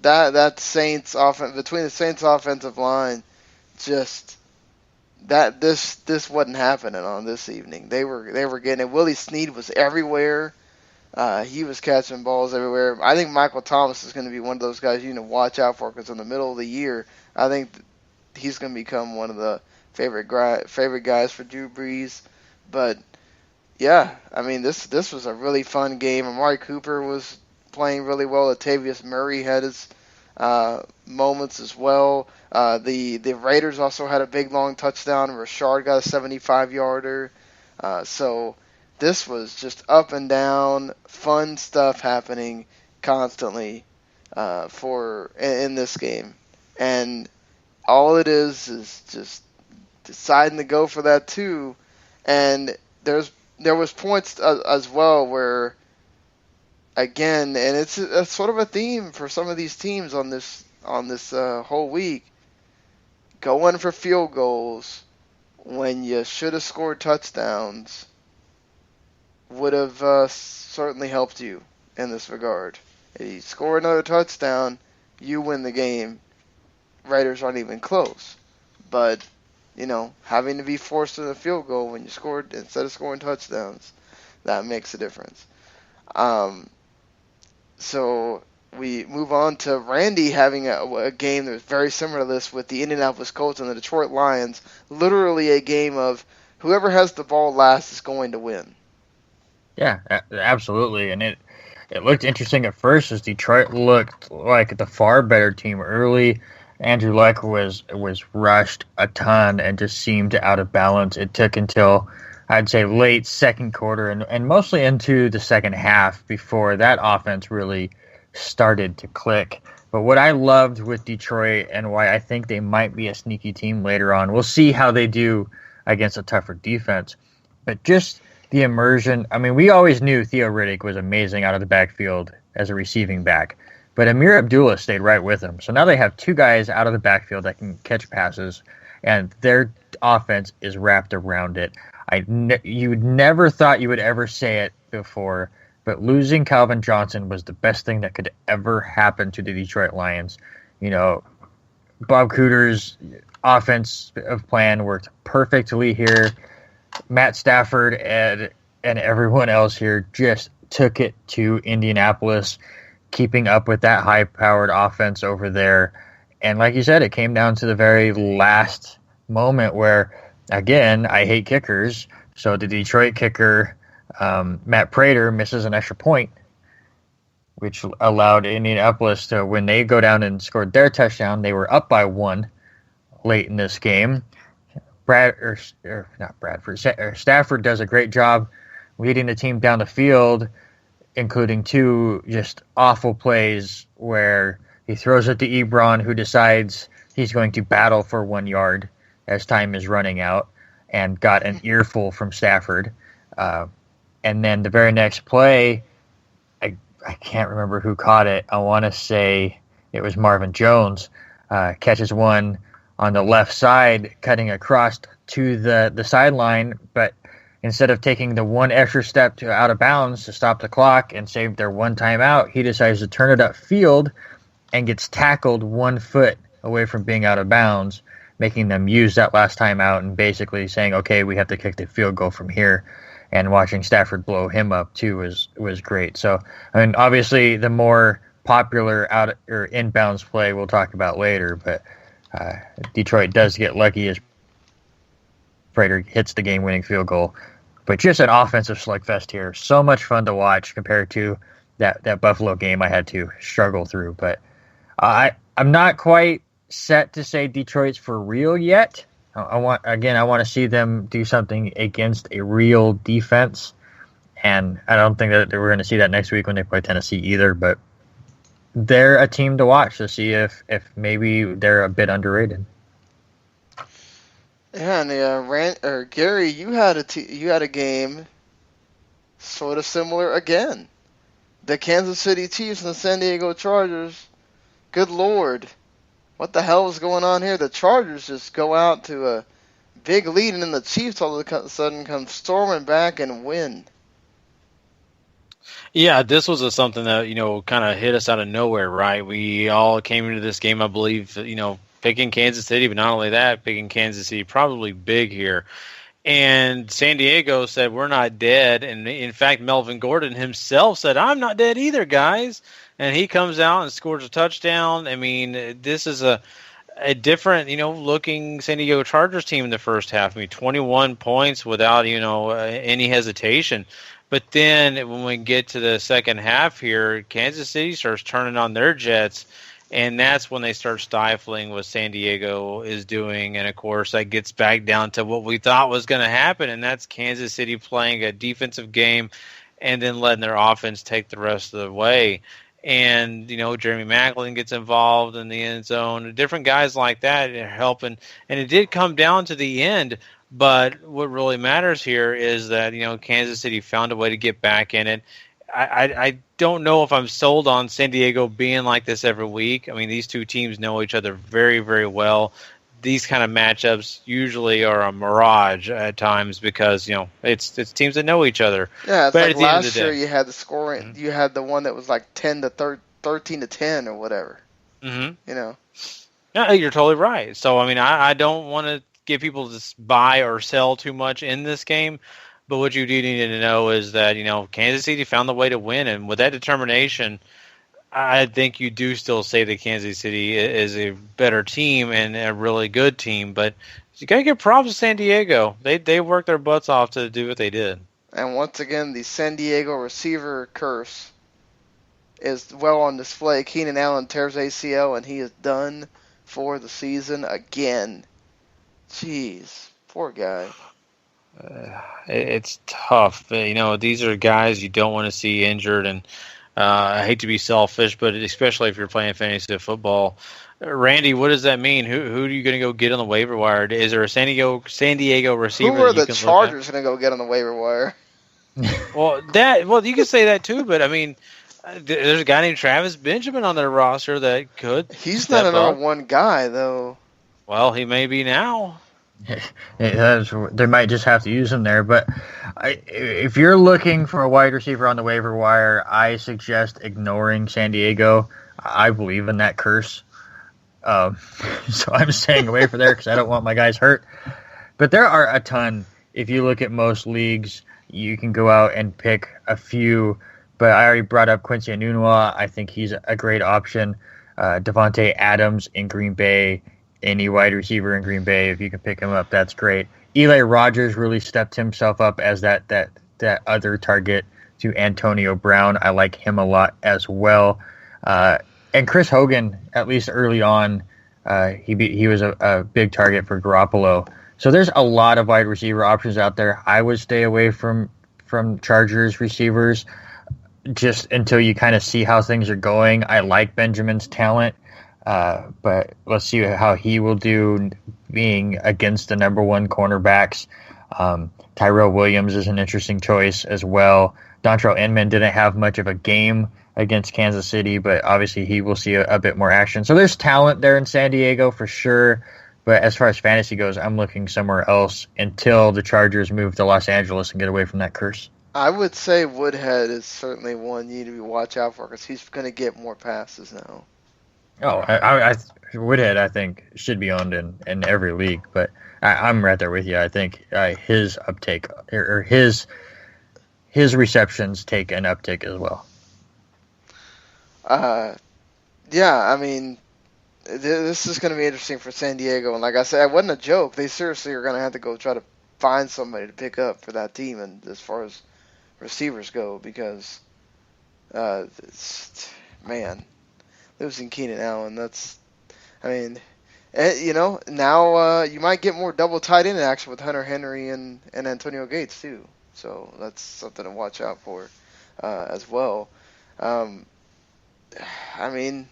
That Saints offense, between the Saints offensive line, just that this wasn't happening on this evening. They were getting it. Willie Snead was everywhere. He was catching balls everywhere. I think Michael Thomas is going to be one of those guys you need to watch out for, because in the middle of the year, I think he's going to become one of the favorite guys for Drew Brees. But yeah, I mean, this was a really fun game. Amari Cooper was playing really well. Latavius Murray had his moments as well. The Raiders also had a big long touchdown. Rashard got a 75-yarder. So this was just up and down, fun stuff happening constantly in this game. And all it is just deciding to go for that too. And there was points as well where, again, and it's sort of a theme for some of these teams on this whole week, going for field goals when you should have scored touchdowns would have certainly helped you in this regard. If you score another touchdown, you win the game. Raiders aren't even close. But, having to be forced to the field goal when you scored instead of scoring touchdowns, that makes a difference. So we move on to Randy having a game that was very similar to this with the Indianapolis Colts and the Detroit Lions. Literally a game of whoever has the ball last is going to win. Yeah, absolutely. And it looked interesting at first, as Detroit looked like the far better team early. Andrew Luck was rushed a ton and just seemed out of balance. It took until, I'd say, late second quarter and mostly into the second half before that offense really started to click. But what I loved with Detroit, and why I think they might be a sneaky team later on, we'll see how they do against a tougher defense, but just the immersion. I mean, we always knew Theo Riddick was amazing out of the backfield as a receiving back, but Amir Abdullah stayed right with him. So now they have 2 guys out of the backfield that can catch passes, and their offense is wrapped around it. You never thought you would ever say it before, but losing Calvin Johnson was the best thing that could ever happen to the Detroit Lions. Bob Cooter's offensive plan worked perfectly here. Matt Stafford and everyone else here just took it to Indianapolis, keeping up with that high-powered offense over there. And like you said, it came down to the very last moment where, again, I hate kickers, so the Detroit kicker, Matt Prater, misses an extra point, which allowed Indianapolis to, when they go down and scored their touchdown, they were up by 1 late in this game. Stafford does a great job leading the team down the field, including 2 just awful plays where he throws it to Ebron, who decides he's going to battle for 1 yard as time is running out, and got an earful from Stafford. And then the very next play, I can't remember who caught it. I want to say it was Marvin Jones, catches one on the left side, cutting across to the sideline, but instead of taking the one extra step to out of bounds to stop the clock and save their one timeout, he decides to turn it upfield and gets tackled 1 foot away from being out of bounds, making them use that last timeout and basically saying, okay, we have to kick the field goal from here. And watching Stafford blow him up too was great. So, I mean, obviously the more popular out or inbounds play we'll talk about later, but Detroit does get lucky as Prater hits the game-winning field goal. But just an offensive slugfest here. So much fun to watch compared to that Buffalo game I had to struggle through. But I'm not quite set to say Detroit's for real yet. I want to see them do something against a real defense, and I don't think that we're going to see that next week when they play Tennessee either. But they're a team to watch to see if maybe they're a bit underrated. Yeah, and Gary, you had a game sort of similar again. The Kansas City Chiefs and the San Diego Chargers. Good Lord. What the hell is going on here? The Chargers just go out to a big lead, and then the Chiefs all of a sudden come storming back and win. Yeah, this was something that, kind of hit us out of nowhere, right? We all came into this game, I believe, picking Kansas City, but not only that, picking Kansas City probably big here. And San Diego said, we're not dead. And in fact, Melvin Gordon himself said, I'm not dead either, guys. And he comes out and scores a touchdown. I mean, this is a different, looking San Diego Chargers team in the first half. I mean, 21 points without, any hesitation. But then when we get to the second half here, Kansas City starts turning on their jets, and that's when they start stifling what San Diego is doing. And, of course, that gets back down to what we thought was going to happen, and that's Kansas City playing a defensive game and then letting their offense take the rest of the way. And, Jeremy Maclin gets involved in the end zone. Different guys like that are helping. And it did come down to the end. But what really matters here is that, Kansas City found a way to get back in it. I don't know if I'm sold on San Diego being like this every week. I mean, these two teams know each other very, very well. These kind of matchups usually are a mirage at times because, it's teams that know each other. Yeah, it's but like last year you had the scoring. Mm-hmm. You had the one that was like 13 to 10 or whatever. Mm-hmm. Yeah, you're totally right. So, I mean, I don't want to get people to buy or sell too much in this game. But what you do need to know is that, Kansas City found the way to win. And with that determination, I think you do still say that Kansas City is a better team and a really good team. But you got to give props to San Diego. They worked their butts off to do what they did. And once again, the San Diego receiver curse is well on display. Keenan Allen tears ACL, and he is done for the season again. Jeez, poor guy. It's tough. These are guys you don't want to see injured, and I hate to be selfish, but especially if you're playing fantasy football. Randy, what does that mean? Who are you going to go get on the waiver wire? Is there a San Diego receiver? Who are the Chargers going to go get on the waiver wire? Well, you can say that too, but I mean, there's a guy named Travis Benjamin on their roster that could. He's not a number one guy, though. Well, he may be now. They might just have to use him there. But if you're looking for a wide receiver on the waiver wire, I suggest ignoring San Diego. I believe in that curse. So I'm staying away from there because I don't want my guys hurt. But there are a ton. If you look at most leagues, you can go out and pick a few. But I already brought up Quincy Enunwa. I think he's a great option. Devontae Adams in Green Bay. Any wide receiver in Green Bay, if you can pick him up, that's great. Eli Rogers really stepped himself up as that other target to Antonio Brown. I like him a lot as well. And Chris Hogan, at least early on, he was a big target for Garoppolo. So there's a lot of wide receiver options out there. I would stay away from Chargers receivers just until you kind of see how things are going. I like Benjamin's talent. But let's see how he will do being against the number one cornerbacks. Tyrell Williams is an interesting choice as well. Dontrell Inman didn't have much of a game against Kansas City, but obviously he will see a bit more action. So there's talent there in San Diego for sure. But as far as fantasy goes, I'm looking somewhere else until the Chargers move to Los Angeles and get away from that curse. I would say Woodhead is certainly one you need to watch out for because he's going to get more passes now. Oh, Woodhead, I think, should be owned in every league, but I'm right there with you. I think his uptake or his receptions take an uptick as well. Yeah, I mean, this is going to be interesting for San Diego, and like I said, it wasn't a joke. They seriously are going to have to go try to find somebody to pick up for that team, and as far as receivers go, because man, losing Keenan Allen, that's, I mean, now you might get more double tight end action with Hunter Henry and Antonio Gates too, so that's something to watch out for as well. I mean,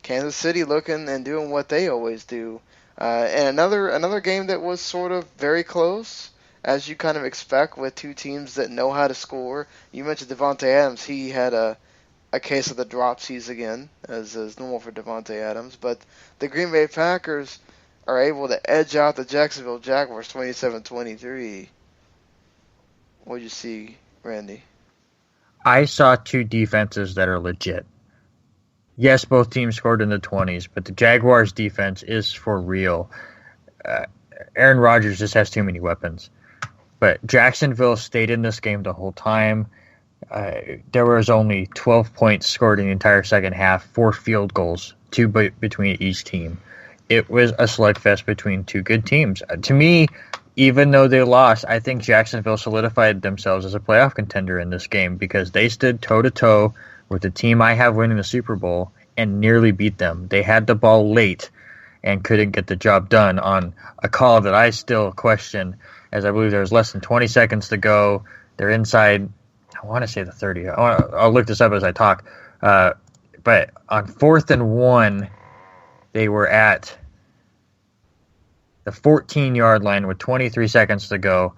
Kansas City looking and doing what they always do, and another game that was sort of very close, as you kind of expect with two teams that know how to score. You mentioned Devontae Adams. He had a case of the dropsies again, as is normal for Devontae Adams. But the Green Bay Packers are able to edge out the Jacksonville Jaguars 27-23. What did you see, Randy? I saw two defenses that are legit. Yes, both teams scored in the 20s, but the Jaguars' defense is for real. Aaron Rodgers just has too many weapons. But Jacksonville stayed in this game the whole time. There was only 12 points scored in the entire second half, 4 field goals, 2 between each team. It was a slugfest between two good teams. To me, even though they lost, I think Jacksonville solidified themselves as a playoff contender in this game because they stood toe-to-toe with the team I have winning the Super Bowl and nearly beat them. They had the ball late and couldn't get the job done on a call that I still question, as I believe there was less than 20 seconds to go. They're inside, I want to say the 30. I'll look this up as I talk. But on 4th and 1, they were at the 14-yard line with 23 seconds to go.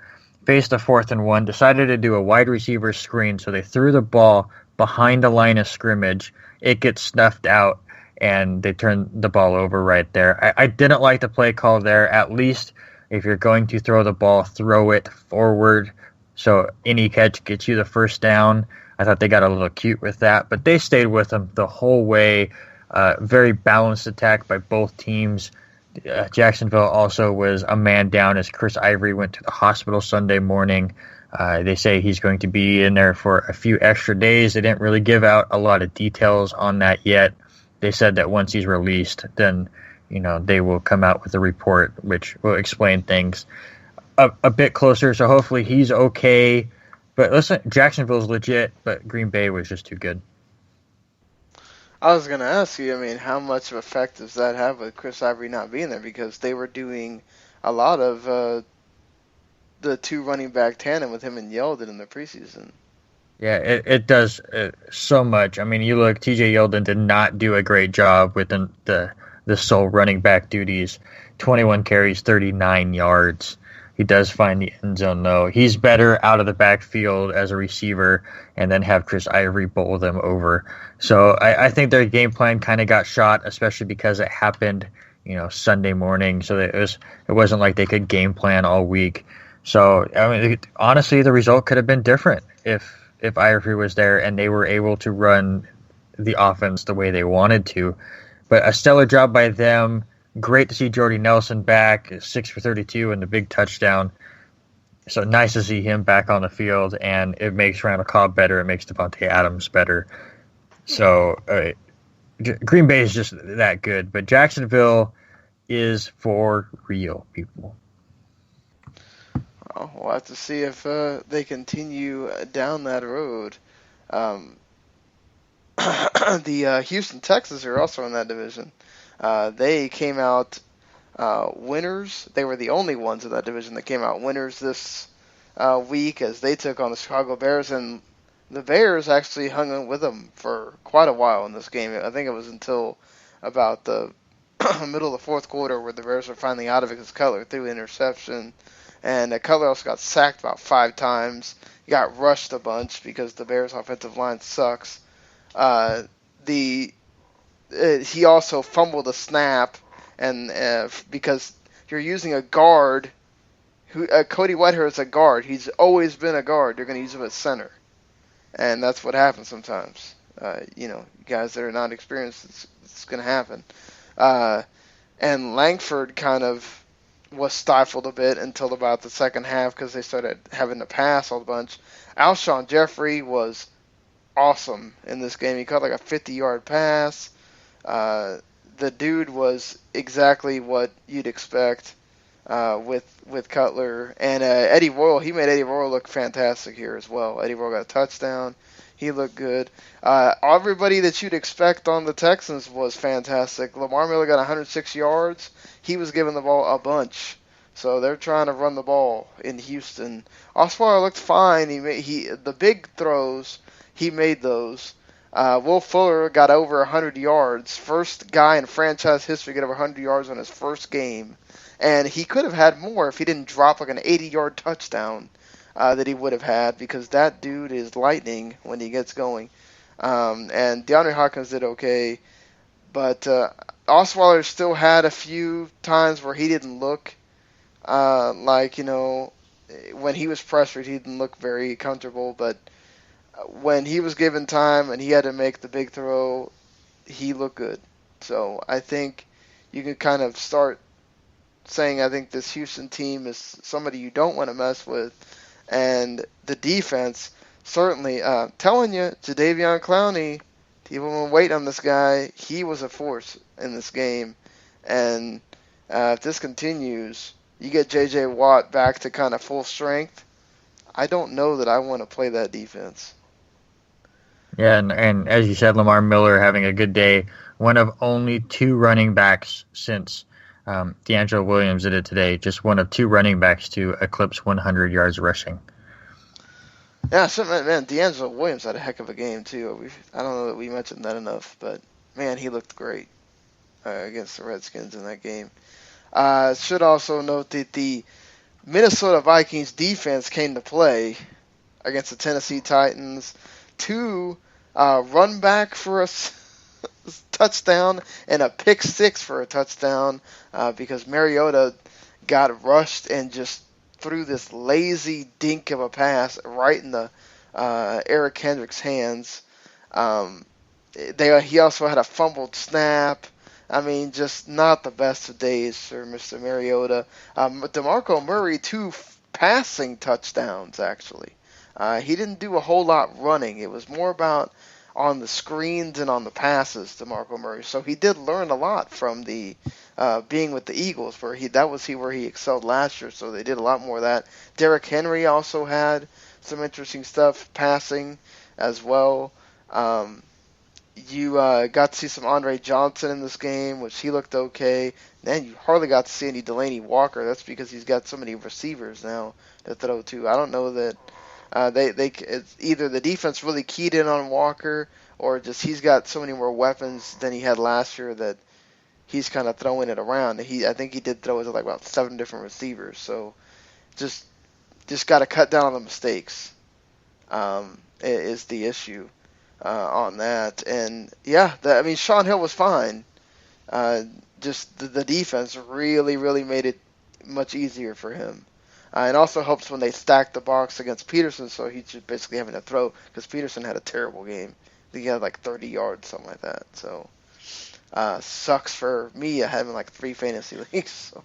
Faced a 4th and 1, decided to do a wide receiver screen, so they threw the ball behind the line of scrimmage. It gets snuffed out, and they turned the ball over right there. I didn't like the play call there. At least if you're going to throw the ball, throw it forward so any catch gets you the first down. I thought they got a little cute with that, but they stayed with them the whole way. Very balanced attack by both teams. Jacksonville also was a man down as Chris Ivory went to the hospital Sunday morning. They say he's going to be in there for a few extra days. They didn't really give out a lot of details on that yet. They said that once he's released, then they will come out with a report which will explain things a bit closer. So hopefully he's okay. But listen, Jacksonville's legit, but Green Bay was just too good. I was going to ask you, I mean, how much of effect does that have with Chris Ivory not being there? Because they were doing a lot of the two running back tandem with him and Yeldon in the preseason. Yeah, it does so much. I mean, you look, TJ Yeldon did not do a great job with the sole running back duties. 21 carries, 39 yards. He does find the end zone, though. He's better out of the backfield as a receiver and then have Chris Ivory bowl them over. So I think their game plan kind of got shot, especially because it happened, Sunday morning. So it wasn't like they could game plan all week. So, I mean, honestly, the result could have been different if Ivory was there and they were able to run the offense the way they wanted to. But a stellar job by them. Great to see Jordy Nelson back, 6 for 32 and the big touchdown. So nice to see him back on the field, and it makes Randall Cobb better. It makes Devontae Adams better. So Green Bay is just that good. But Jacksonville is for real, people. Well, we'll have to see if they continue down that road. The Houston Texans are also in that division. They came out winners. They were the only ones in that division that came out winners this week as they took on the Chicago Bears, and the Bears actually hung in with them for quite a while in this game. I think it was until about the middle of the fourth quarter where the Bears were finally out of it because Cutler threw an interception, and Cutler also got sacked about 5 times. He got rushed a bunch because the Bears' offensive line sucks. The he also fumbled a snap, and because you're using a guard, who Cody Whitehair is a guard. He's always been a guard. You're going to use him at center, and that's what happens sometimes. Guys that are not experienced, it's going to happen. And Langford kind of was stifled a bit until about the second half because they started having to pass a bunch. Alshon Jeffrey was awesome in this game. He caught like a 50-yard pass. The dude was exactly what you'd expect with Cutler. And Eddie Royal, he made Eddie Royal look fantastic here as well. Eddie Royal got a touchdown. He looked good. Everybody that you'd expect on the Texans was fantastic. Lamar Miller got 106 yards. He was giving the ball a bunch. So they're trying to run the ball in Houston. Osweiler looked fine. The big throws, he made those. Will Fuller got over 100 yards. First guy in franchise history to get over 100 yards on his first game. And he could have had more if he didn't drop like an 80-yard touchdown that he would have had, because that dude is lightning when he gets going. And DeAndre Hopkins did okay. But Osweiler still had a few times where he didn't look when he was pressured, he didn't look very comfortable. But when he was given time and he had to make the big throw, he looked good. So I think you can kind of start saying I think this Houston team is somebody you don't want to mess with. And the defense, certainly, telling you, Jadeveon Clowney, people been waiting on this guy. He was a force in this game. And if this continues, you get J.J. Watt back to kind of full strength, I don't know that I want to play that defense. Yeah, and as you said, Lamar Miller having a good day. One of only two running backs since DeAngelo Williams did it today. Just one of two running backs to eclipse 100 yards rushing. Yeah, man, DeAngelo Williams had a heck of a game, too. I don't know that we mentioned that enough, but, man, he looked great against the Redskins in that game. Should also note that the Minnesota Vikings defense came to play against the Tennessee Titans. Two run back for a touchdown and a pick six for a touchdown because Mariota got rushed and just threw this lazy dink of a pass right in the Eric Kendricks' hands. He also had a fumbled snap. I mean, just not the best of days for Mr. Mariota. DeMarco Murray, two passing touchdowns, actually. He didn't do a whole lot running. It was more about on the screens and on the passes, DeMarco Murray. So he did learn a lot from the being with the Eagles, where he excelled last year. So they did a lot more of that. Derrick Henry also had some interesting stuff passing as well. You got to see some Andre Johnson in this game, which he looked okay. Then you hardly got to see any Delaney Walker. That's because he's got so many receivers now to throw to. I don't know that it's either the defense really keyed in on Walker, or just he's got so many more weapons than he had last year that he's kind of throwing it around. I think he did throw it to like about 7 different receivers. So just got to cut down on the mistakes is the issue. On that. And yeah, Sean Hill was fine. Just the defense really, really made it much easier for him. It also helps when they stack the box against Peterson, so he's just basically having to throw, because Peterson had a terrible game. I think he had like 30 yards, something like that. So sucks for me. I had him in like 3 fantasy leagues. So.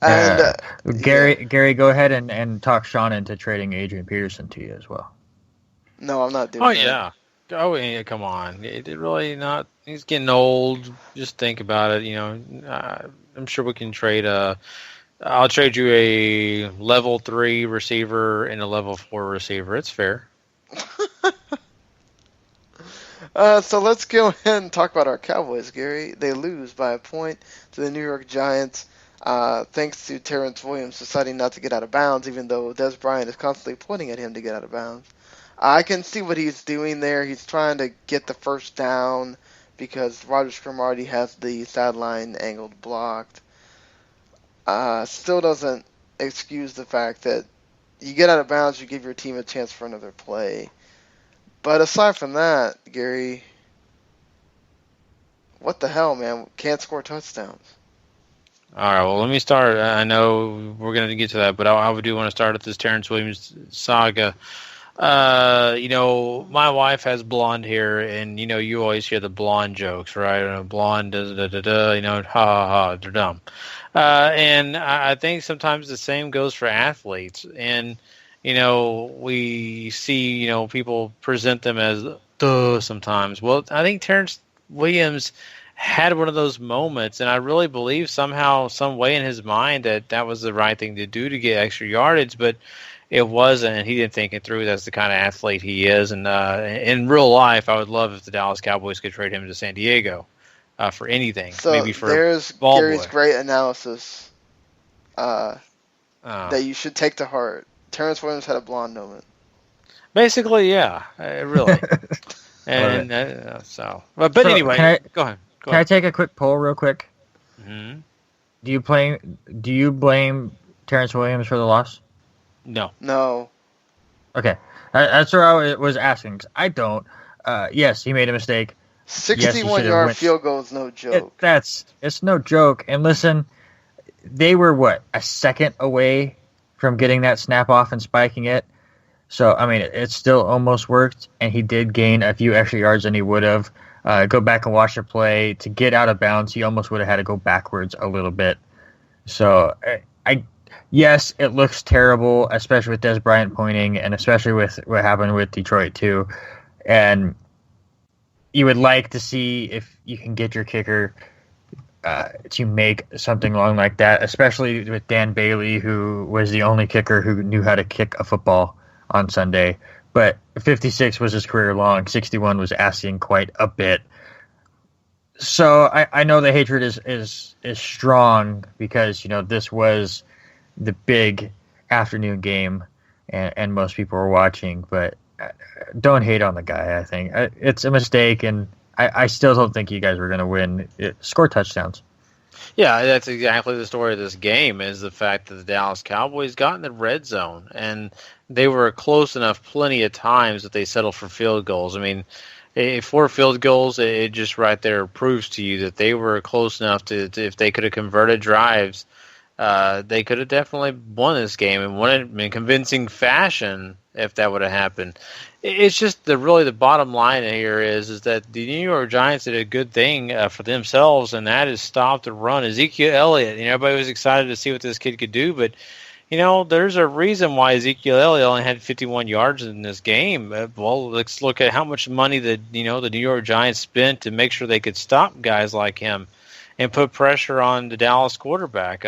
And Gary, go ahead and talk Sean into trading Adrian Peterson to you as well. No, I'm not doing that. Yeah. Oh, yeah, come on. It really not. He's getting old. Just think about it. I'm sure we can trade I'll trade you a level 3 receiver and a level 4 receiver. It's fair. So let's go ahead and talk about our Cowboys, Gary. They lose by a point to the New York Giants, thanks to Terrence Williams deciding not to get out of bounds, even though Des Bryant is constantly pointing at him to get out of bounds. I can see what he's doing there. He's trying to get the first down because Roger Cromartie has the sideline angled blocked. Still doesn't excuse the fact that you get out of bounds, you give your team a chance for another play. But aside from that, Gary, what the hell, man? Can't score touchdowns. All right, well, let me start. I know we're going to get to that, but I do want to start at this Terrence Williams saga. My wife has blonde hair, and, you always hear the blonde jokes, right? Blonde, da-da-da-da, ha, ha, ha, they're dumb. And I think sometimes the same goes for athletes. And, we see, people present them as duh sometimes. Well, I think Terrence Williams had one of those moments, and I really believe somehow, some way in his mind that was the right thing to do to get extra yardage, but it wasn't, and he didn't think it through. That's the kind of athlete he is. And in real life, I would love if the Dallas Cowboys could trade him to San Diego for anything. So maybe for there's ball Gary's boy. great analysis that you should take to heart. Terrence Williams had a blonde moment. Basically, yeah, really. And but anyway, go ahead. Can I take a quick poll real quick? Mm-hmm. Do you blame Terrence Williams for the loss? No. Okay. That's what I was asking. 'Cause I don't. Yes, he made a mistake. 61-yard field goal is no joke. It's no joke. And listen, they were, a second away from getting that snap off and spiking it. So, I mean, it still almost worked, and he did gain a few extra yards than he would have. Go back and watch the play. To get out of bounds, he almost would have had to go backwards a little bit. So, yes, it looks terrible, especially with Des Bryant pointing, and especially with what happened with Detroit, too. And you would like to see if you can get your kicker to make something long like that, especially with Dan Bailey, who was the only kicker who knew how to kick a football on Sunday. But 56 was his career long. 61 was asking quite a bit. So I know the hatred is strong because, this was the big afternoon game and most people were watching. But don't hate on the guy, I think. It's a mistake, and I still don't think you guys were going to win. Score touchdowns. Yeah, that's exactly the story of this game, is the fact that the Dallas Cowboys got in the red zone, and they were close enough plenty of times that they settled for field goals. I mean, 4 field goals, it just right there proves to you that they were close enough to if they could have converted drives, they could have definitely won this game and won it in convincing fashion if that would have happened. It's just the bottom line here is that the New York Giants did a good thing for themselves, and that is stop the run. Ezekiel Elliott, everybody was excited to see what this kid could do, but there's a reason why Ezekiel Elliott only had 51 yards in this game. Well, let's look at how much money the New York Giants spent to make sure they could stop guys like him and put pressure on the Dallas quarterback,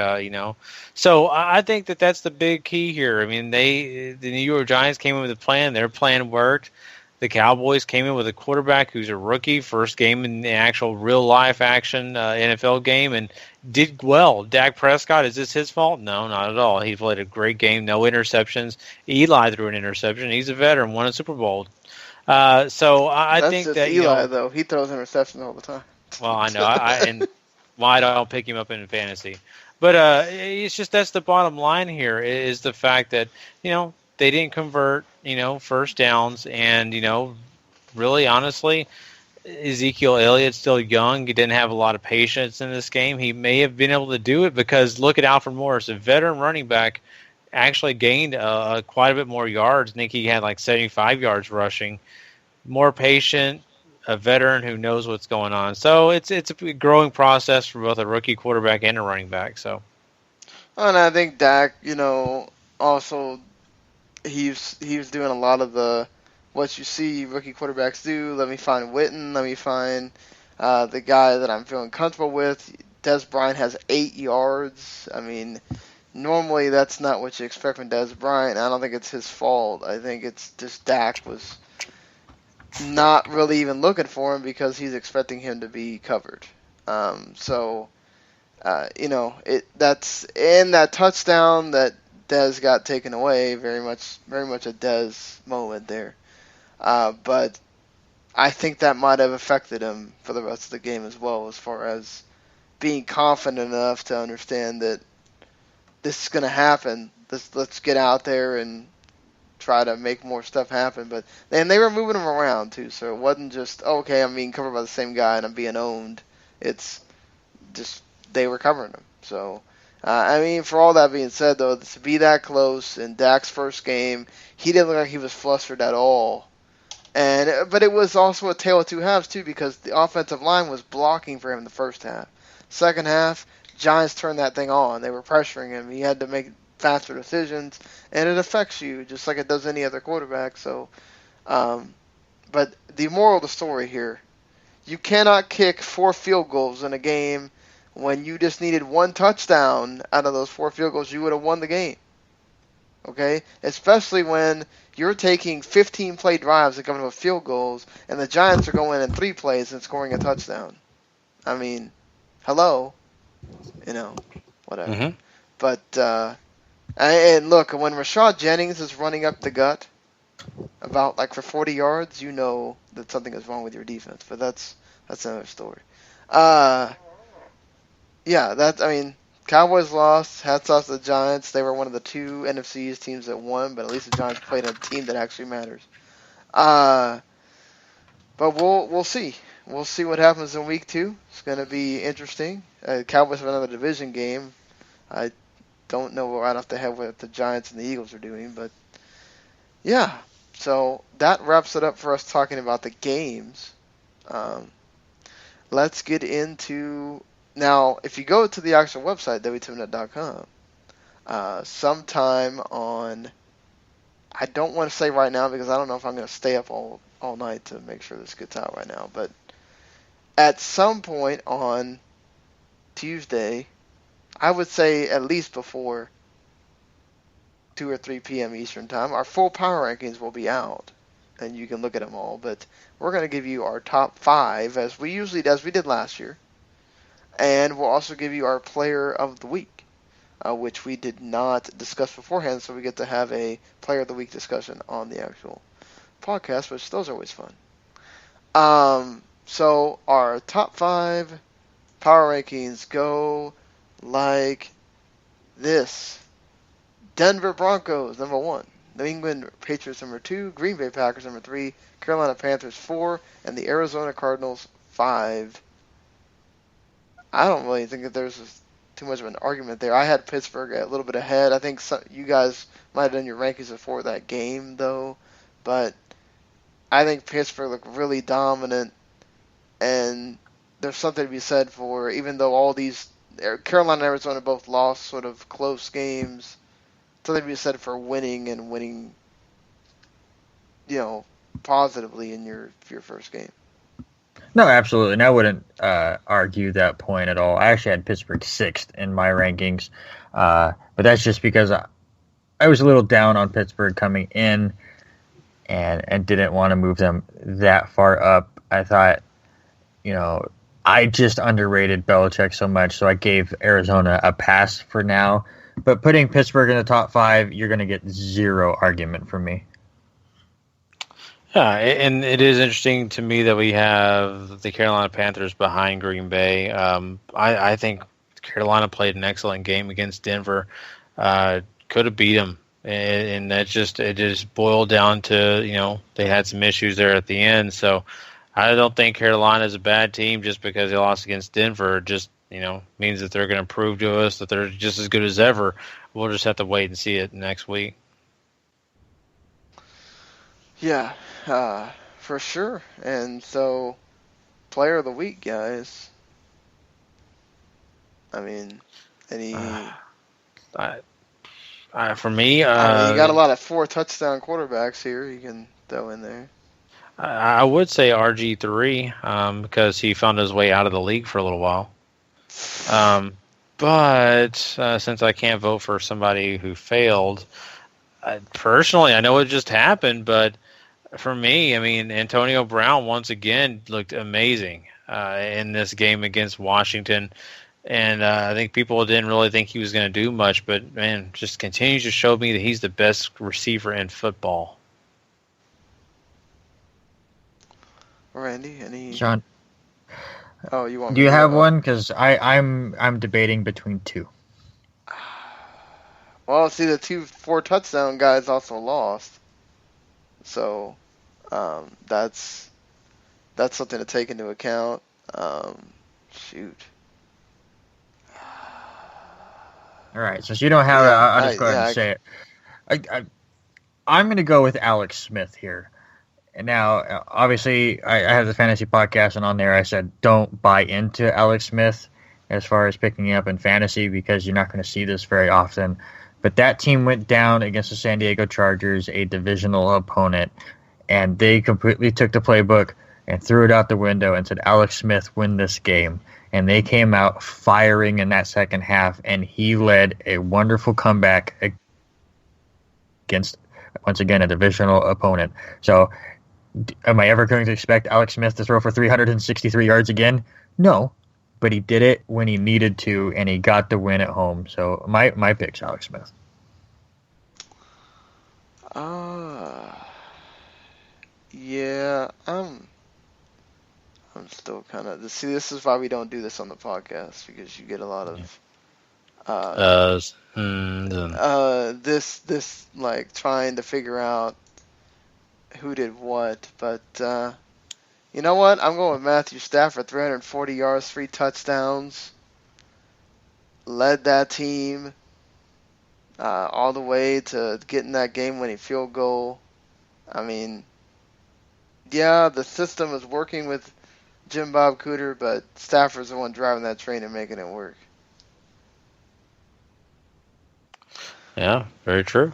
So I think that's the big key here. I mean, the New York Giants came in with a plan. Their plan worked. The Cowboys came in with a quarterback who's a rookie, first game in the actual real-life action NFL game, and did well. Dak Prescott, is this his fault? No, not at all. He played a great game, no interceptions. Eli threw an interception. He's a veteran, won a Super Bowl. So I That's think just that Eli, though. He throws interceptions all the time. Well, I know. And why don't I pick him up in fantasy? But it's just that's the bottom line here is the fact that, they didn't convert, first downs. And, really, honestly, Ezekiel Elliott's still young. He didn't have a lot of patience in this game. He may have been able to do it because look at Alfred Morris, a veteran running back, actually gained quite a bit more yards. I think he had like 75 yards rushing. More patient, a veteran who knows what's going on. So it's a growing process for both a rookie quarterback and a running back. So, and I think Dak, also he was doing a lot of what you see rookie quarterbacks do. Let me find Witten. Let me find the guy that I'm feeling comfortable with. Des Bryant has 8 yards. I mean, normally that's not what you expect from Des Bryant. I don't think it's his fault. I think it's just Dak was not really even looking for him because he's expecting him to be covered. That's in that touchdown that Dez got taken away. Very much a Dez moment there. But I think that might have affected him for the rest of the game as well, as far as being confident enough to understand that this is going to happen. Let's get out there and try to make more stuff happen. But and they were moving him around too, so it wasn't just okay, I'm being covered by the same guy and I'm being owned. It's just they were covering him. So I mean, for all that being said, though, to be that close in Dak's first game, he didn't look like he was flustered at all. But it was also a tale of two halves too, because the offensive line was blocking for him in the first half. Second half, Giants turned that thing on. They were pressuring him. He had to make faster decisions, and it affects you just like it does any other quarterback. So, but the moral of the story here, you cannot kick 4 field goals in a game when you just needed 1 touchdown out of those 4 field goals. You would have won the game. Okay? Especially when you're taking 15-play drives and coming up with field goals, and the Giants are going in 3 plays and scoring a touchdown. I mean, hello? Whatever. Mm-hmm. But, and look, when Rashad Jennings is running up the gut about, for 40 yards, you know that something is wrong with your defense. But that's another story. Cowboys lost. Hats off to the Giants. They were one of the 2 NFC East teams that won, but at least the Giants played a team that actually matters. But we'll see. We'll see what happens in week 2. It's going to be interesting. Cowboys have another division game. I don't know right off the head what the Giants and the Eagles are doing, but yeah. So that wraps it up for us talking about the games. Let's get into... Now, if you go to the actual website, w2mnet.com, sometime on, I don't want to say right now because I don't know if I'm going to stay up all night to make sure this gets out right now, but at some point on Tuesday, I would say at least before 2 or 3 p.m. Eastern Time, our full power rankings will be out, and you can look at them all, but we're going to give you our top 5 as we did last year. And we'll also give you our player of the week, which we did not discuss beforehand, so we get to have a player of the week discussion on the actual podcast, which those are always fun. So our top 5 power rankings go like this. Denver Broncos, number 1. New England Patriots, number 2. Green Bay Packers, number 3. Carolina Panthers, 4. And the Arizona Cardinals, 5. I don't really think that there's too much of an argument there. I had Pittsburgh a little bit ahead. I think you guys might have done your rankings before that game, though. But I think Pittsburgh looked really dominant. And there's something to be said for, even though all these, Carolina and Arizona both lost sort of close games, something to be said for winning, positively in your first game. No, absolutely. And I wouldn't argue that point at all. I actually had Pittsburgh 6th in my rankings. But that's just because I was a little down on Pittsburgh coming in and didn't want to move them that far up. I thought, I just underrated Belichick so much, so I gave Arizona a pass for now. But putting Pittsburgh in the top 5, you're going to get 0 argument from me. Yeah, and it is interesting to me that we have the Carolina Panthers behind Green Bay. I think Carolina played an excellent game against Denver. Could have beat them, and it just boiled down to they had some issues there at the end. So I don't think Carolina is a bad team just because they lost against Denver. It just means that they're going to prove to us that they're just as good as ever. We'll just have to wait and see it next week. Yeah. For sure. And so, player of the week, guys. I mean, any... for me... you got a lot of 4 touchdown quarterbacks here you can throw in there. I would say RG3 because he found his way out of the league for a little while. But since I can't vote for somebody who failed, personally, I know it just happened, but for me, I mean, Antonio Brown once again looked amazing in this game against Washington. And I think people didn't really think he was going to do much, but, man, just continues to show me that he's the best receiver in football. Randy, any... Sean, oh, you want? Do you have one? Because I'm debating between 2. Well, see, the 2 4 touchdown guys also lost. So that's something to take into account. Shoot. All right, since you don't have it, I'll just go ahead and say it. I'm going to go with Alex Smith here. And now, obviously, I have the fantasy podcast, and on there I said don't buy into Alex Smith as far as picking up in fantasy because you're not going to see this very often. But that team went down against the San Diego Chargers, a divisional opponent, and they completely took the playbook and threw it out the window and said, Alex Smith, win this game. And they came out firing in that second half, and he led a wonderful comeback against, once again, a divisional opponent. So am I ever going to expect Alex Smith to throw for 363 yards again? No, but he did it when he needed to, and he got the win at home. So my pick's Alex Smith. Yeah, I'm still kind of... See, this is why we don't do this on the podcast, because you get a lot of... this like trying to figure out who did what, but you know what? I'm going with Matthew Stafford, 340 yards, 3 touchdowns, led that team all the way to getting that game-winning field goal. I mean, yeah, the system is working with Jim Bob Cooter, but Stafford's the one driving that train and making it work. Yeah, very true.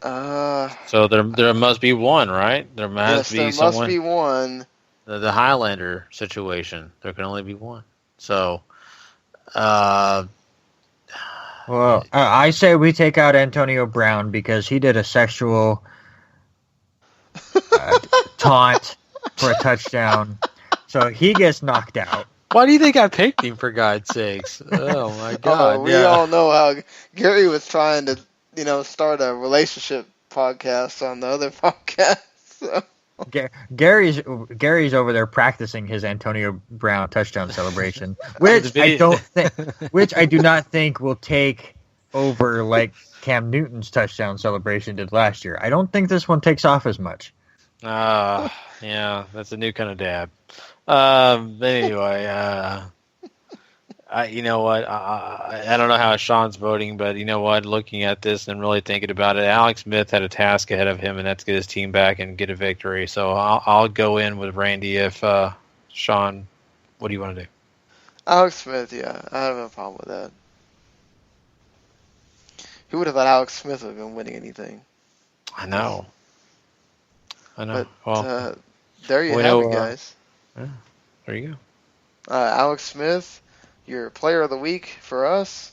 So there must be one, right? There must be someone. Must be one. The Highlander situation. There can only be one. So, well, I say we take out Antonio Brown because he did a sexual taunt for a touchdown, so he gets knocked out. Why do you think I picked him, for God's sakes? Oh, my God. We all know how Gary was trying to, start a relationship podcast on the other podcast. So. Gary's over there practicing his Antonio Brown touchdown celebration, which I do not think will take over like Cam Newton's touchdown celebration did last year. I don't think this one takes off as much. Yeah, that's a new kind of dab. But anyway, you know what? I don't know how Sean's voting, but you know what? Looking at this and really thinking about it, Alex Smith had a task ahead of him, and that's get his team back and get a victory. So I'll go in with Randy. If Sean, what do you want to do? Alex Smith, yeah, I have no problem with that. Who would have thought Alex Smith would have been winning anything? I know. But, well, there you have it, guys. Yeah, there you go. Alex Smith, your player of the week for us.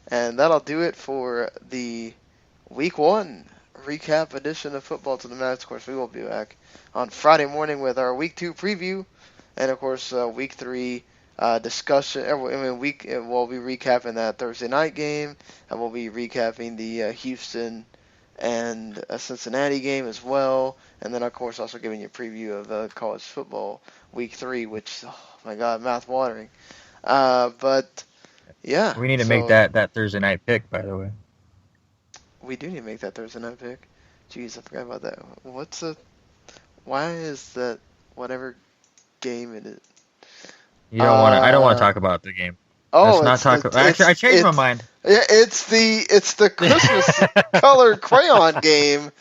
And that'll do it for the Week 1 recap edition of Football to the Max. Of course, we will be back on Friday morning with our Week 2 preview. And, of course, Week 3 discussion. We'll be recapping that Thursday night game. And we'll be recapping the Houston and a Cincinnati game as well. And then, of course, also giving you a preview of college football Week 3, which, oh my God, mouth-watering. But, yeah. We need to make that Thursday night pick, by the way. We do need to make that Thursday night pick. Jeez, I forgot about that. Why is that whatever game it is? You don't want to. I don't want to talk about the game. Oh, let's not talk. Actually, I changed my mind. Yeah, it's the Christmas colored crayon game.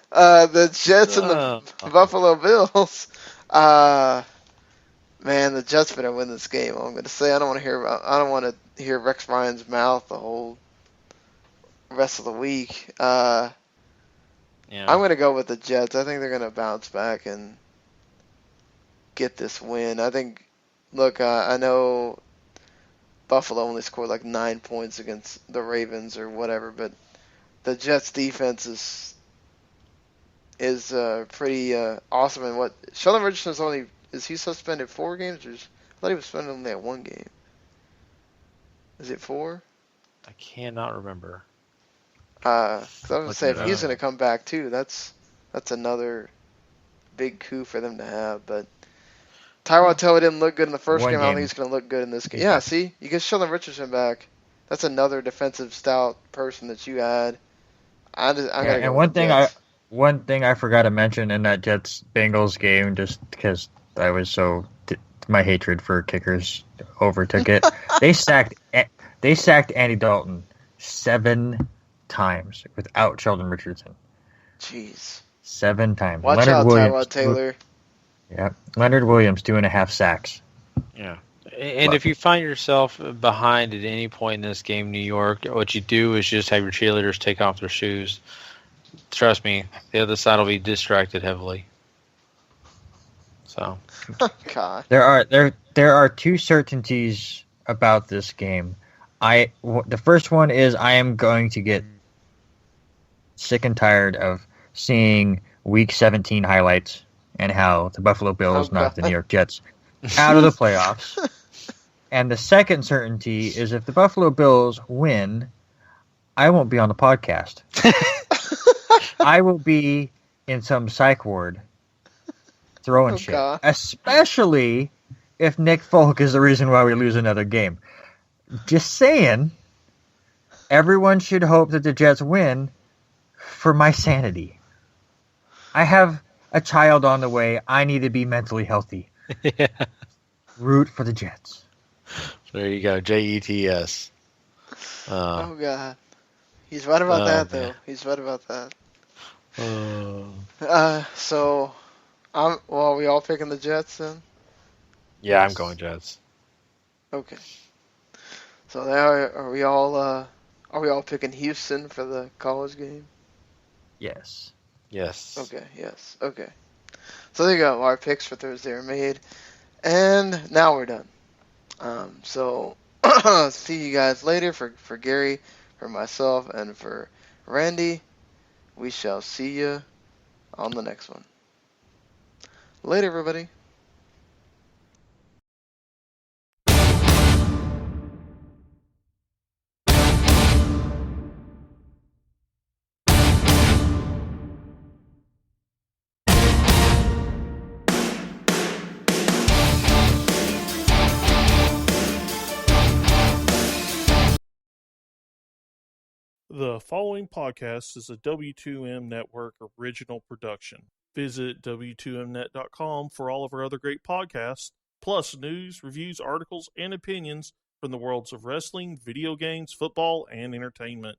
The Jets and the Buffalo Bills. Man, the Jets better win this game. I'm going to say I don't want to hear Rex Ryan's mouth the whole rest of the week. I'm going to go with the Jets. I think they're going to bounce back and get this win. I think. Look, I know Buffalo only scored like 9 points against the Ravens or whatever, but the Jets defense is pretty awesome. And what Sheldon Richardson's is he suspended 4 games? I thought he was suspended only at 1 game. Is it 4? I cannot remember. I was going to say if he's going to come back too, that's another big coup for them to have. But Tyrod Taylor didn't look good in the first game. I don't think he's going to look good in this game. Yeah, see? You get Sheldon Richardson back. That's another defensive stout person that you had. One thing I forgot to mention in that Jets-Bengals game, just because I was my hatred for kickers overtook it. They sacked Andy Dalton 7 times without Sheldon Richardson. Jeez. 7 times. Watch Leonard out, Williams, Tyrod Taylor. Yeah, Leonard Williams 2.5 sacks. Yeah. And if you find yourself behind at any point in this game, New York, what you do is just have your cheerleaders take off their shoes. Trust me, the other side will be distracted heavily. So, God. There are 2 certainties about this game. The first one is I am going to get sick and tired of seeing Week 17 highlights and how the Buffalo Bills knocked the New York Jets out of the playoffs. And the second certainty is if the Buffalo Bills win, I won't be on the podcast. I will be in some psych ward throwing shit. God. Especially if Nick Folk is the reason why we lose another game. Just saying, everyone should hope that the Jets win for my sanity. I have a child on the way. I need to be mentally healthy. yeah. Root for the Jets. There you go, JETS. Oh, God. He's right about that, though. Man. He's right about that. So, are we all picking the Jets then? Yeah, I'm going Jets. Okay. So there, are we all picking Houston for the college game? Yes. Yes. Okay, yes. Okay. So there you go. Our picks for Thursday are made. And now we're done. So see you guys later for Gary, for myself, and for Randy. We shall see you on the next one. Later, everybody. The following podcast is a W2M Network original production. Visit W2Mnet.com for all of our other great podcasts, plus news, reviews, articles, and opinions from the worlds of wrestling, video games, football, and entertainment.